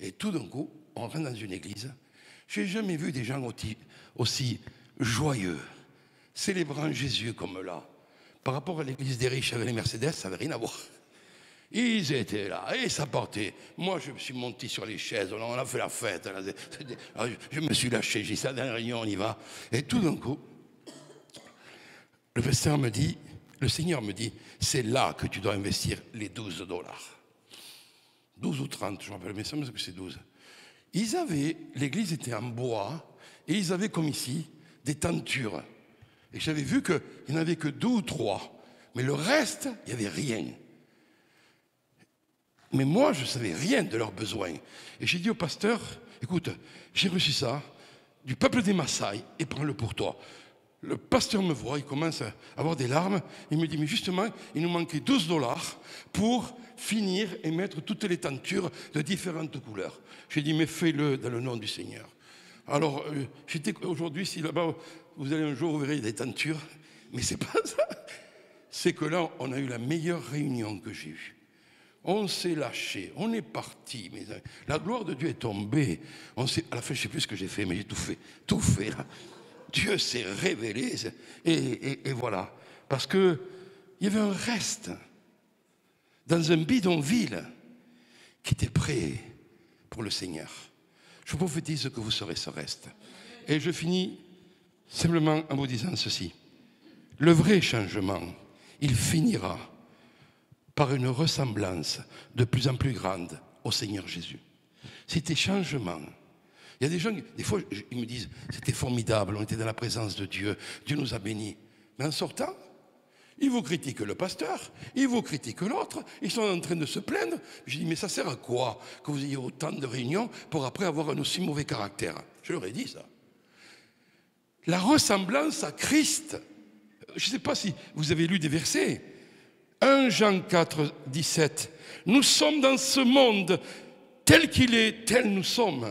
Et tout d'un coup, on rentre dans une église. Je n'ai jamais vu des gens aussi joyeux, célébrant Jésus comme là. Par rapport à l'église des riches avec les Mercedes, ça n'avait rien à voir. Ils étaient là, et ça partait. Moi, je me suis monté sur les chaises, on a fait la fête. Je me suis lâché, j'ai dit, ça dans la réunion, on y va. Et tout d'un coup, le pasteur me dit, le Seigneur me dit, c'est là que tu dois investir les $12. 12 ou 30, je me rappelle, mais ça me semble que c'est 12. L'église était en bois, et ils avaient comme ici, des tentures. Et j'avais vu qu'il n'y en avait que 2 ou 3. Mais le reste, il n'y avait rien. Mais moi, je ne savais rien de leurs besoins. Et j'ai dit au pasteur, écoute, j'ai reçu ça du peuple des Maasai et prends-le pour toi. Le pasteur me voit, il commence à avoir des larmes. Il me dit, mais justement, il nous manquait $12 pour finir et mettre toutes les tentures de différentes couleurs. J'ai dit, mais fais-le dans le nom du Seigneur. Alors, aujourd'hui, si là-bas, vous allez un jour, vous verrez des tentures. Mais c'est pas ça. C'est que là, on a eu la meilleure réunion que j'ai eue. On s'est lâché, on est parti. La gloire de Dieu est tombée. À la fin, je ne sais plus ce que j'ai fait, mais j'ai tout fait. Là. Dieu s'est révélé. Et voilà. Parce qu'il y avait un reste dans un bidonville qui était prêt pour le Seigneur. Je vous prophétise que vous serez ce reste. Et je finis simplement en vous disant ceci. Le vrai changement, il finira par une ressemblance de plus en plus grande au Seigneur Jésus. C'était changement. Il y a des gens, des fois, ils me disent, c'était formidable, on était dans la présence de Dieu, Dieu nous a bénis. Mais en sortant, Ils vous critiquent le pasteur, ils vous critiquent l'autre, ils sont en train de se plaindre. Je dis, mais ça sert à quoi que vous ayez autant de réunions pour après avoir un aussi mauvais caractère? Je leur ai dit ça. La ressemblance à Christ. Je ne sais pas si vous avez lu des versets. 1 Jean 4, 17. Nous sommes dans ce monde tel qu'il est, tel nous sommes.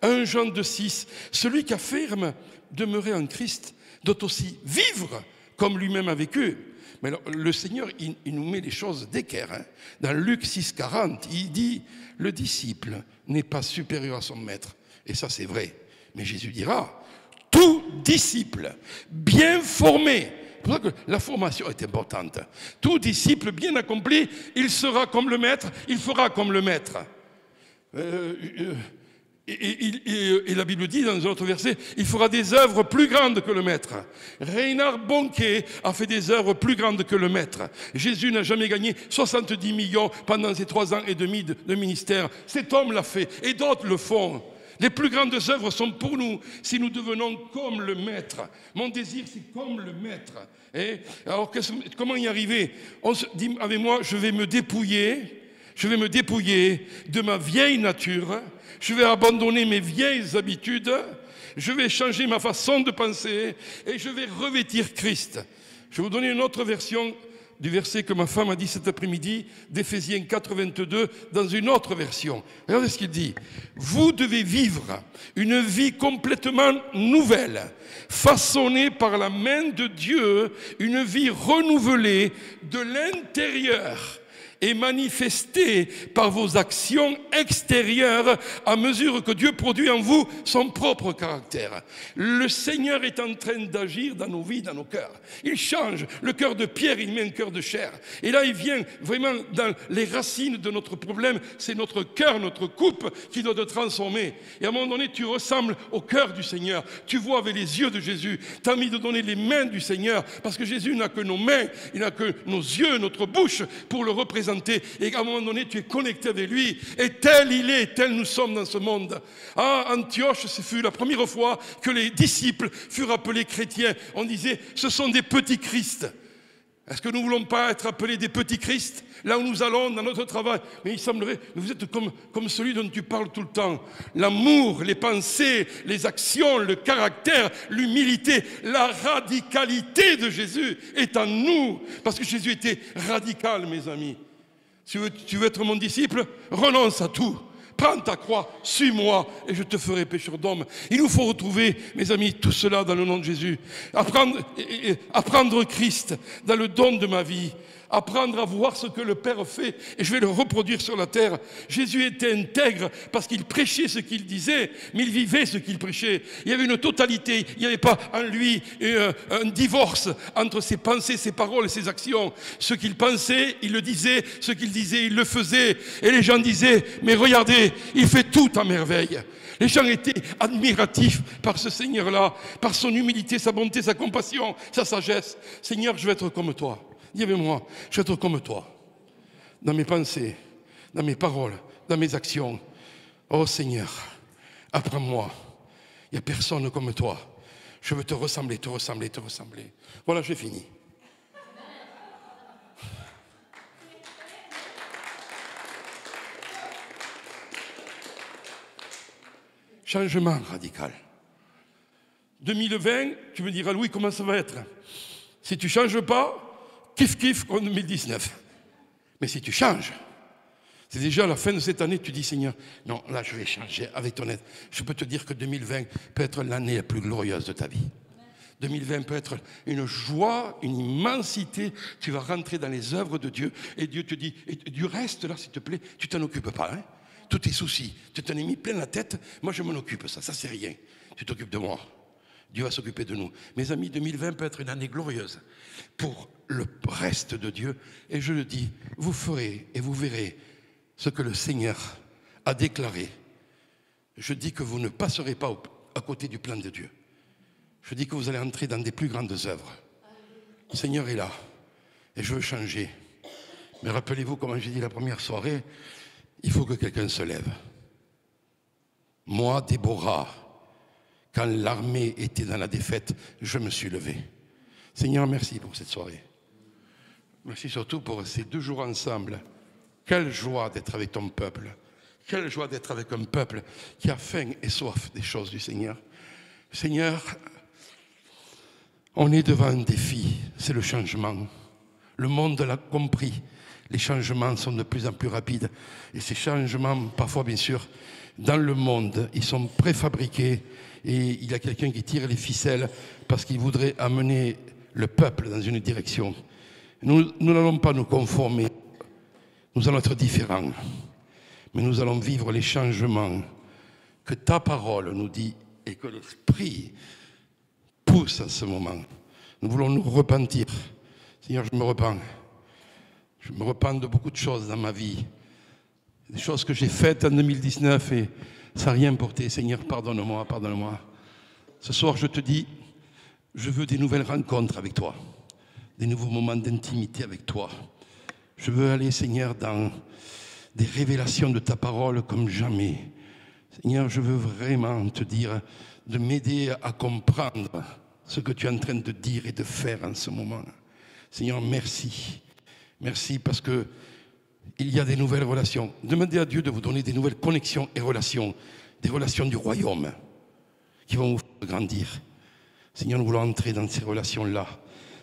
1 Jean 2, 6. Celui qui affirme demeurer en Christ doit aussi vivre comme lui-même a vécu. Mais alors, le Seigneur, il nous met les choses d'équerre. Hein. Dans Luc 6, 40, il dit « Le disciple n'est pas supérieur à son maître. » Et ça, c'est vrai. Mais Jésus dira « Tout disciple bien formé » C'est pour ça que la formation est importante. Tout disciple bien accompli, il sera comme le maître, il fera comme le maître. Et la Bible dit dans un autre verset, il fera des œuvres plus grandes que le maître. Reinhard Bonnke a fait des œuvres plus grandes que le maître. Jésus n'a jamais gagné 70 millions pendant ses 3 ans et demi de ministère. Cet homme l'a fait et d'autres le font. Les plus grandes œuvres sont pour nous si nous devenons comme le maître. Mon désir, c'est comme le maître. Et alors, comment y arriver? On se dit avec moi, je vais me dépouiller de ma vieille nature. Je vais abandonner mes vieilles habitudes. Je vais changer ma façon de penser et je vais revêtir Christ. Je vais vous donner une autre version du verset que ma femme a dit cet après-midi, d'Éphésiens 4, 22, dans une autre version. Regardez ce qu'il dit. Vous devez vivre une vie complètement nouvelle, façonnée par la main de Dieu, une vie renouvelée de l'intérieur et manifestée par vos actions extérieures à mesure que Dieu produit en vous son propre caractère. Le Seigneur est en train d'agir dans nos vies, dans nos cœurs. Il change le cœur de pierre, il met un cœur de chair. Et là, il vient vraiment dans les racines de notre problème. C'est notre cœur, notre coupe qui doit te transformer. Et à un moment donné, tu ressembles au cœur du Seigneur. Tu vois avec les yeux de Jésus. Tu as envie de donner les mains du Seigneur parce que Jésus n'a que nos mains, il n'a que nos yeux, notre bouche pour le représenter. Et à un moment donné, tu es connecté avec lui. Et tel il est, tel nous sommes dans ce monde. À Antioche, ce fut la première fois que les disciples furent appelés chrétiens. On disait, ce sont des petits Christ. Est-ce que nous ne voulons pas être appelés des petits Christ, là où nous allons, dans notre travail? Mais il semblerait, mais vous êtes comme celui dont tu parles tout le temps. L'amour, les pensées, les actions, le caractère, l'humilité, la radicalité de Jésus est en nous. Parce que Jésus était radical, mes amis. Tu veux être mon disciple? Renonce à tout. Prends ta croix, suis-moi et je te ferai pécheur d'hommes. Il nous faut retrouver, mes amis, tout cela dans le nom de Jésus. Apprendre Christ dans le don de ma vie. Apprendre à voir ce que le Père fait et je vais le reproduire sur la terre. Jésus était intègre parce qu'il prêchait ce qu'il disait, mais il vivait ce qu'il prêchait. Il y avait une totalité, il n'y avait pas en lui un divorce entre ses pensées, ses paroles et ses actions. Ce qu'il pensait, il le disait, ce qu'il disait, il le faisait. Et les gens disaient, mais regardez, il fait tout à merveille. Les gens étaient admiratifs par ce Seigneur-là, par son humilité, sa bonté, sa compassion, sa sagesse. Seigneur, je veux être comme toi. Dis avec moi, je vais être comme toi, dans mes pensées, dans mes paroles, dans mes actions. Oh Seigneur, apprends-moi. Il n'y a personne comme toi. Je veux te ressembler, te ressembler, te ressembler. Voilà, j'ai fini. Changement radical. 2020, tu me diras, Louis, comment ça va être? Si tu ne changes pas, kiff en 2019. Mais si tu changes, c'est déjà à la fin de cette année, tu dis, Seigneur, non, là je vais changer avec ton aide. Je peux te dire que 2020 peut être l'année la plus glorieuse de ta vie. 2020 peut être une joie, une immensité. Tu vas rentrer dans les œuvres de Dieu et Dieu te dit, et du reste là, s'il te plaît, tu t'en occupes pas. Hein? Tous tes soucis, tu t'en es mis plein la tête, moi je m'en occupe, ça c'est rien. Tu t'occupes de moi. Dieu va s'occuper de nous. Mes amis, 2020 peut être une année glorieuse pour le reste de Dieu. Et je le dis, vous ferez et vous verrez ce que le Seigneur a déclaré. Je dis que vous ne passerez pas à côté du plan de Dieu. Je dis que vous allez entrer dans des plus grandes œuvres. Le Seigneur est là et je veux changer. Mais rappelez-vous, comme j'ai dit la première soirée, il faut que quelqu'un se lève. Moi, Déborah, quand l'armée était dans la défaite, je me suis levé. Seigneur, merci pour cette soirée. Merci surtout pour ces 2 jours ensemble. Quelle joie d'être avec ton peuple. Quelle joie d'être avec un peuple qui a faim et soif des choses du Seigneur. Seigneur, on est devant un défi, c'est le changement. Le monde l'a compris. Les changements sont de plus en plus rapides. Et ces changements, parfois bien sûr, dans le monde, ils sont préfabriqués. Et il y a quelqu'un qui tire les ficelles parce qu'il voudrait amener le peuple dans une direction. Nous n'allons pas nous conformer. Nous allons être différents. Mais nous allons vivre les changements que ta parole nous dit et que l'Esprit pousse en ce moment. Nous voulons nous repentir. Seigneur, je me repens. Je me repens de beaucoup de choses dans ma vie. Des choses que j'ai faites en 2019 et ça n'a rien porté. Seigneur, pardonne-moi, pardonne-moi. Ce soir, je te dis, je veux des nouvelles rencontres avec toi. Des nouveaux moments d'intimité avec toi. Je veux aller, Seigneur, dans des révélations de ta parole comme jamais. Seigneur, je veux vraiment te dire de m'aider à comprendre ce que tu es en train de dire et de faire en ce moment. Seigneur, merci. Merci parce que il y a des nouvelles relations. Demandez à Dieu de vous donner des nouvelles connexions et relations, des relations du royaume qui vont vous faire grandir. Seigneur, nous voulons entrer dans ces relations-là.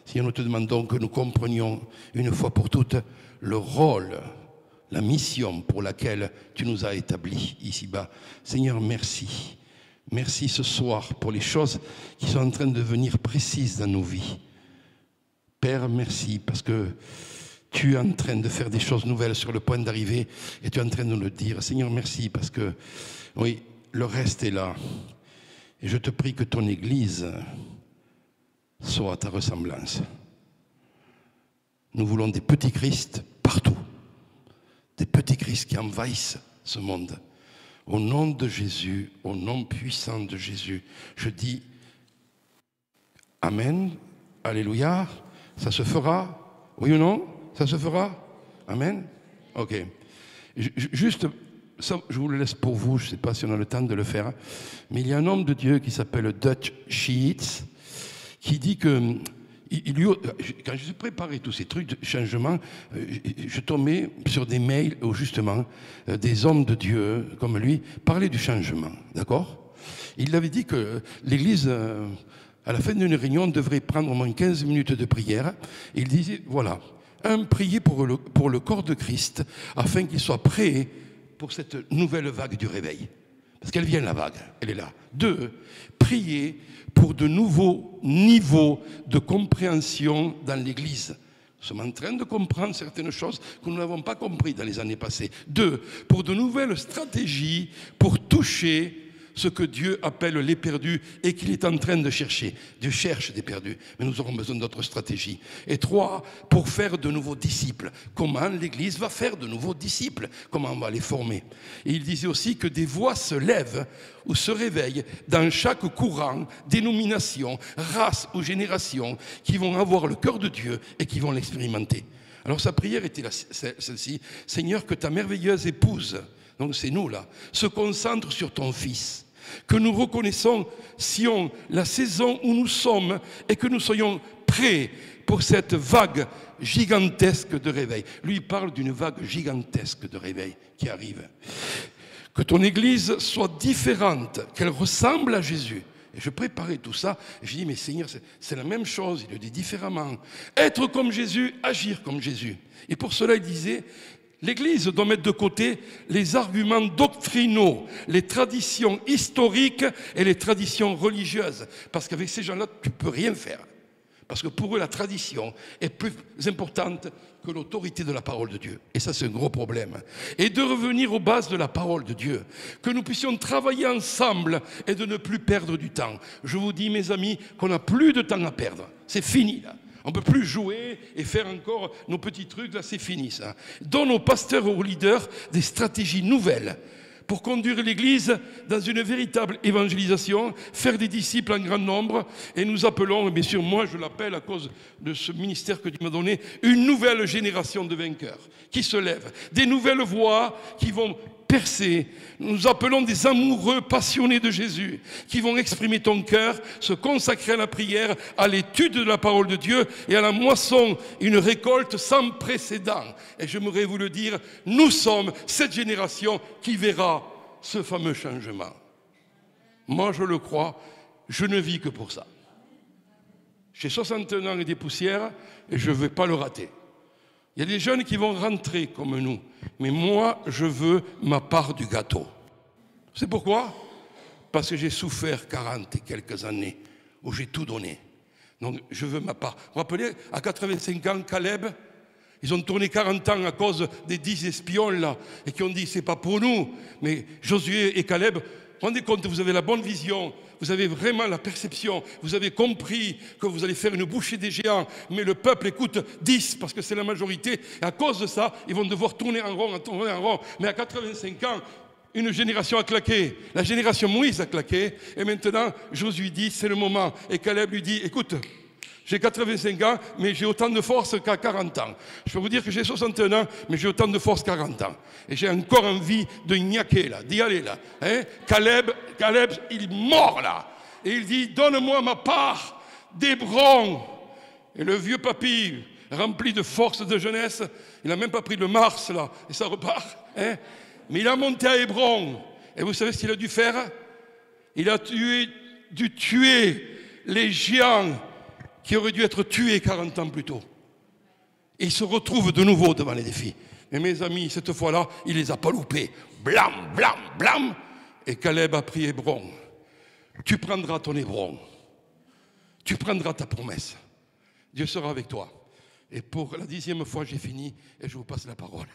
Seigneur, nous te demandons que nous comprenions une fois pour toutes le rôle, la mission pour laquelle tu nous as établis ici-bas. Seigneur, merci. Merci ce soir pour les choses qui sont en train de devenir précises dans nos vies. Père, merci parce que tu es en train de faire des choses nouvelles sur le point d'arriver et tu es en train de nous le dire. Seigneur, merci parce que, oui, le reste est là. Et je te prie que ton Église soit à ta ressemblance. Nous voulons des petits Christ partout. Des petits Christ qui envahissent ce monde. Au nom de Jésus, au nom puissant de Jésus, je dis Amen, Alléluia, ça se fera, oui ou non? Ça se fera? Amen? Ok. Juste, ça, je vous le laisse pour vous, je ne sais pas si on a le temps de le faire, mais il y a un homme de Dieu qui s'appelle Dutch Sheets, qui dit que, quand je préparais tous ces trucs de changement, je tombais sur des mails où justement des hommes de Dieu comme lui parlaient du changement, d'accord? Il avait dit que l'Église, à la fin d'une réunion, devrait prendre au moins 15 minutes de prière. Et il disait, voilà, prier pour le corps de Christ, afin qu'il soit prêt pour cette nouvelle vague du réveil. Parce qu'elle vient, la vague, elle est là. 2, prier pour de nouveaux niveaux de compréhension dans l'Église. Nous sommes en train de comprendre certaines choses que nous n'avons pas comprises dans les années passées. 2, pour de nouvelles stratégies pour toucher ce que Dieu appelle les perdus et qu'il est en train de chercher. Dieu cherche des perdus, mais nous aurons besoin d'autres stratégies. Et 3, pour faire de nouveaux disciples. Comment l'Église va faire de nouveaux disciples? Comment on va les former? Et il disait aussi que des voix se lèvent ou se réveillent dans chaque courant, dénomination, race ou génération qui vont avoir le cœur de Dieu et qui vont l'expérimenter. Alors sa prière était celle-ci: Seigneur, que ta merveilleuse épouse, donc c'est nous là, se concentre sur ton Fils. Que nous reconnaissions la saison où nous sommes et que nous soyons prêts pour cette vague gigantesque de réveil. Lui, il parle d'une vague gigantesque de réveil qui arrive. Que ton Église soit différente, qu'elle ressemble à Jésus. Et je préparais tout ça, et je dis, mais Seigneur, c'est la même chose, il le dit différemment. Être comme Jésus, agir comme Jésus. Et pour cela, il disait, l'Église doit mettre de côté les arguments doctrinaux, les traditions historiques et les traditions religieuses. Parce qu'avec ces gens-là, tu ne peux rien faire. Parce que pour eux, la tradition est plus importante que l'autorité de la parole de Dieu. Et ça, c'est un gros problème. Et de revenir aux bases de la parole de Dieu. Que nous puissions travailler ensemble et de ne plus perdre du temps. Je vous dis, mes amis, qu'on n'a plus de temps à perdre. C'est fini, là. On ne peut plus jouer et faire encore nos petits trucs, là c'est fini ça. Donne aux pasteurs et aux leaders des stratégies nouvelles pour conduire l'Église dans une véritable évangélisation, faire des disciples en grand nombre, et nous appelons, et bien sûr moi je l'appelle à cause de ce ministère que Dieu m'a donné, une nouvelle génération de vainqueurs qui se lèvent, des nouvelles voix qui vont percer. Nous appelons des amoureux passionnés de Jésus qui vont exprimer ton cœur, se consacrer à la prière, à l'étude de la parole de Dieu et à la moisson, une récolte sans précédent. Et j'aimerais vous le dire, nous sommes cette génération qui verra ce fameux changement. Moi, je le crois, je ne vis que pour ça. J'ai 61 ans et des poussières et je ne vais pas le rater. Il y a des jeunes qui vont rentrer comme nous, mais moi, je veux ma part du gâteau. C'est pourquoi? Parce que j'ai souffert 40 et quelques années où j'ai tout donné. Donc, je veux ma part. Vous vous rappelez, à 85 ans, Caleb, ils ont tourné 40 ans à cause des 10 espions là, et qui ont dit, c'est pas pour nous. Mais Josué et Caleb, vous vous rendez compte, vous avez la bonne vision, vous avez vraiment la perception, vous avez compris que vous allez faire une bouchée des géants, mais le peuple écoute 10 parce que c'est la majorité, et à cause de ça, ils vont devoir tourner en rond, mais à 85 ans, une génération a claqué, la génération Moïse a claqué, et maintenant, Josué dit, c'est le moment, et Caleb lui dit, écoute, j'ai 85 ans, mais j'ai autant de force qu'à 40 ans. Je peux vous dire que j'ai 61 ans, mais j'ai autant de force qu'à 40 ans. Et j'ai encore envie de gnaquer là, d'y aller là. Hein? Caleb, il est mort là. Et il dit, donne-moi ma part d'Hébron. Et le vieux papy, rempli de force de jeunesse, il n'a même pas pris le Mars là, et ça repart. Hein? Mais il a monté à Hébron. Et vous savez ce qu'il a dû faire? Il a dû tuer les géants qui auraient dû être tués 40 ans plus tôt. Et il se retrouve de nouveau devant les défis. Mais mes amis, cette fois-là, il ne les a pas loupés. Blam, blam, blam. Et Caleb a pris Hébron. Tu prendras ton Hébron. Tu prendras ta promesse. Dieu sera avec toi. Et pour la 10e fois, j'ai fini et je vous passe la parole.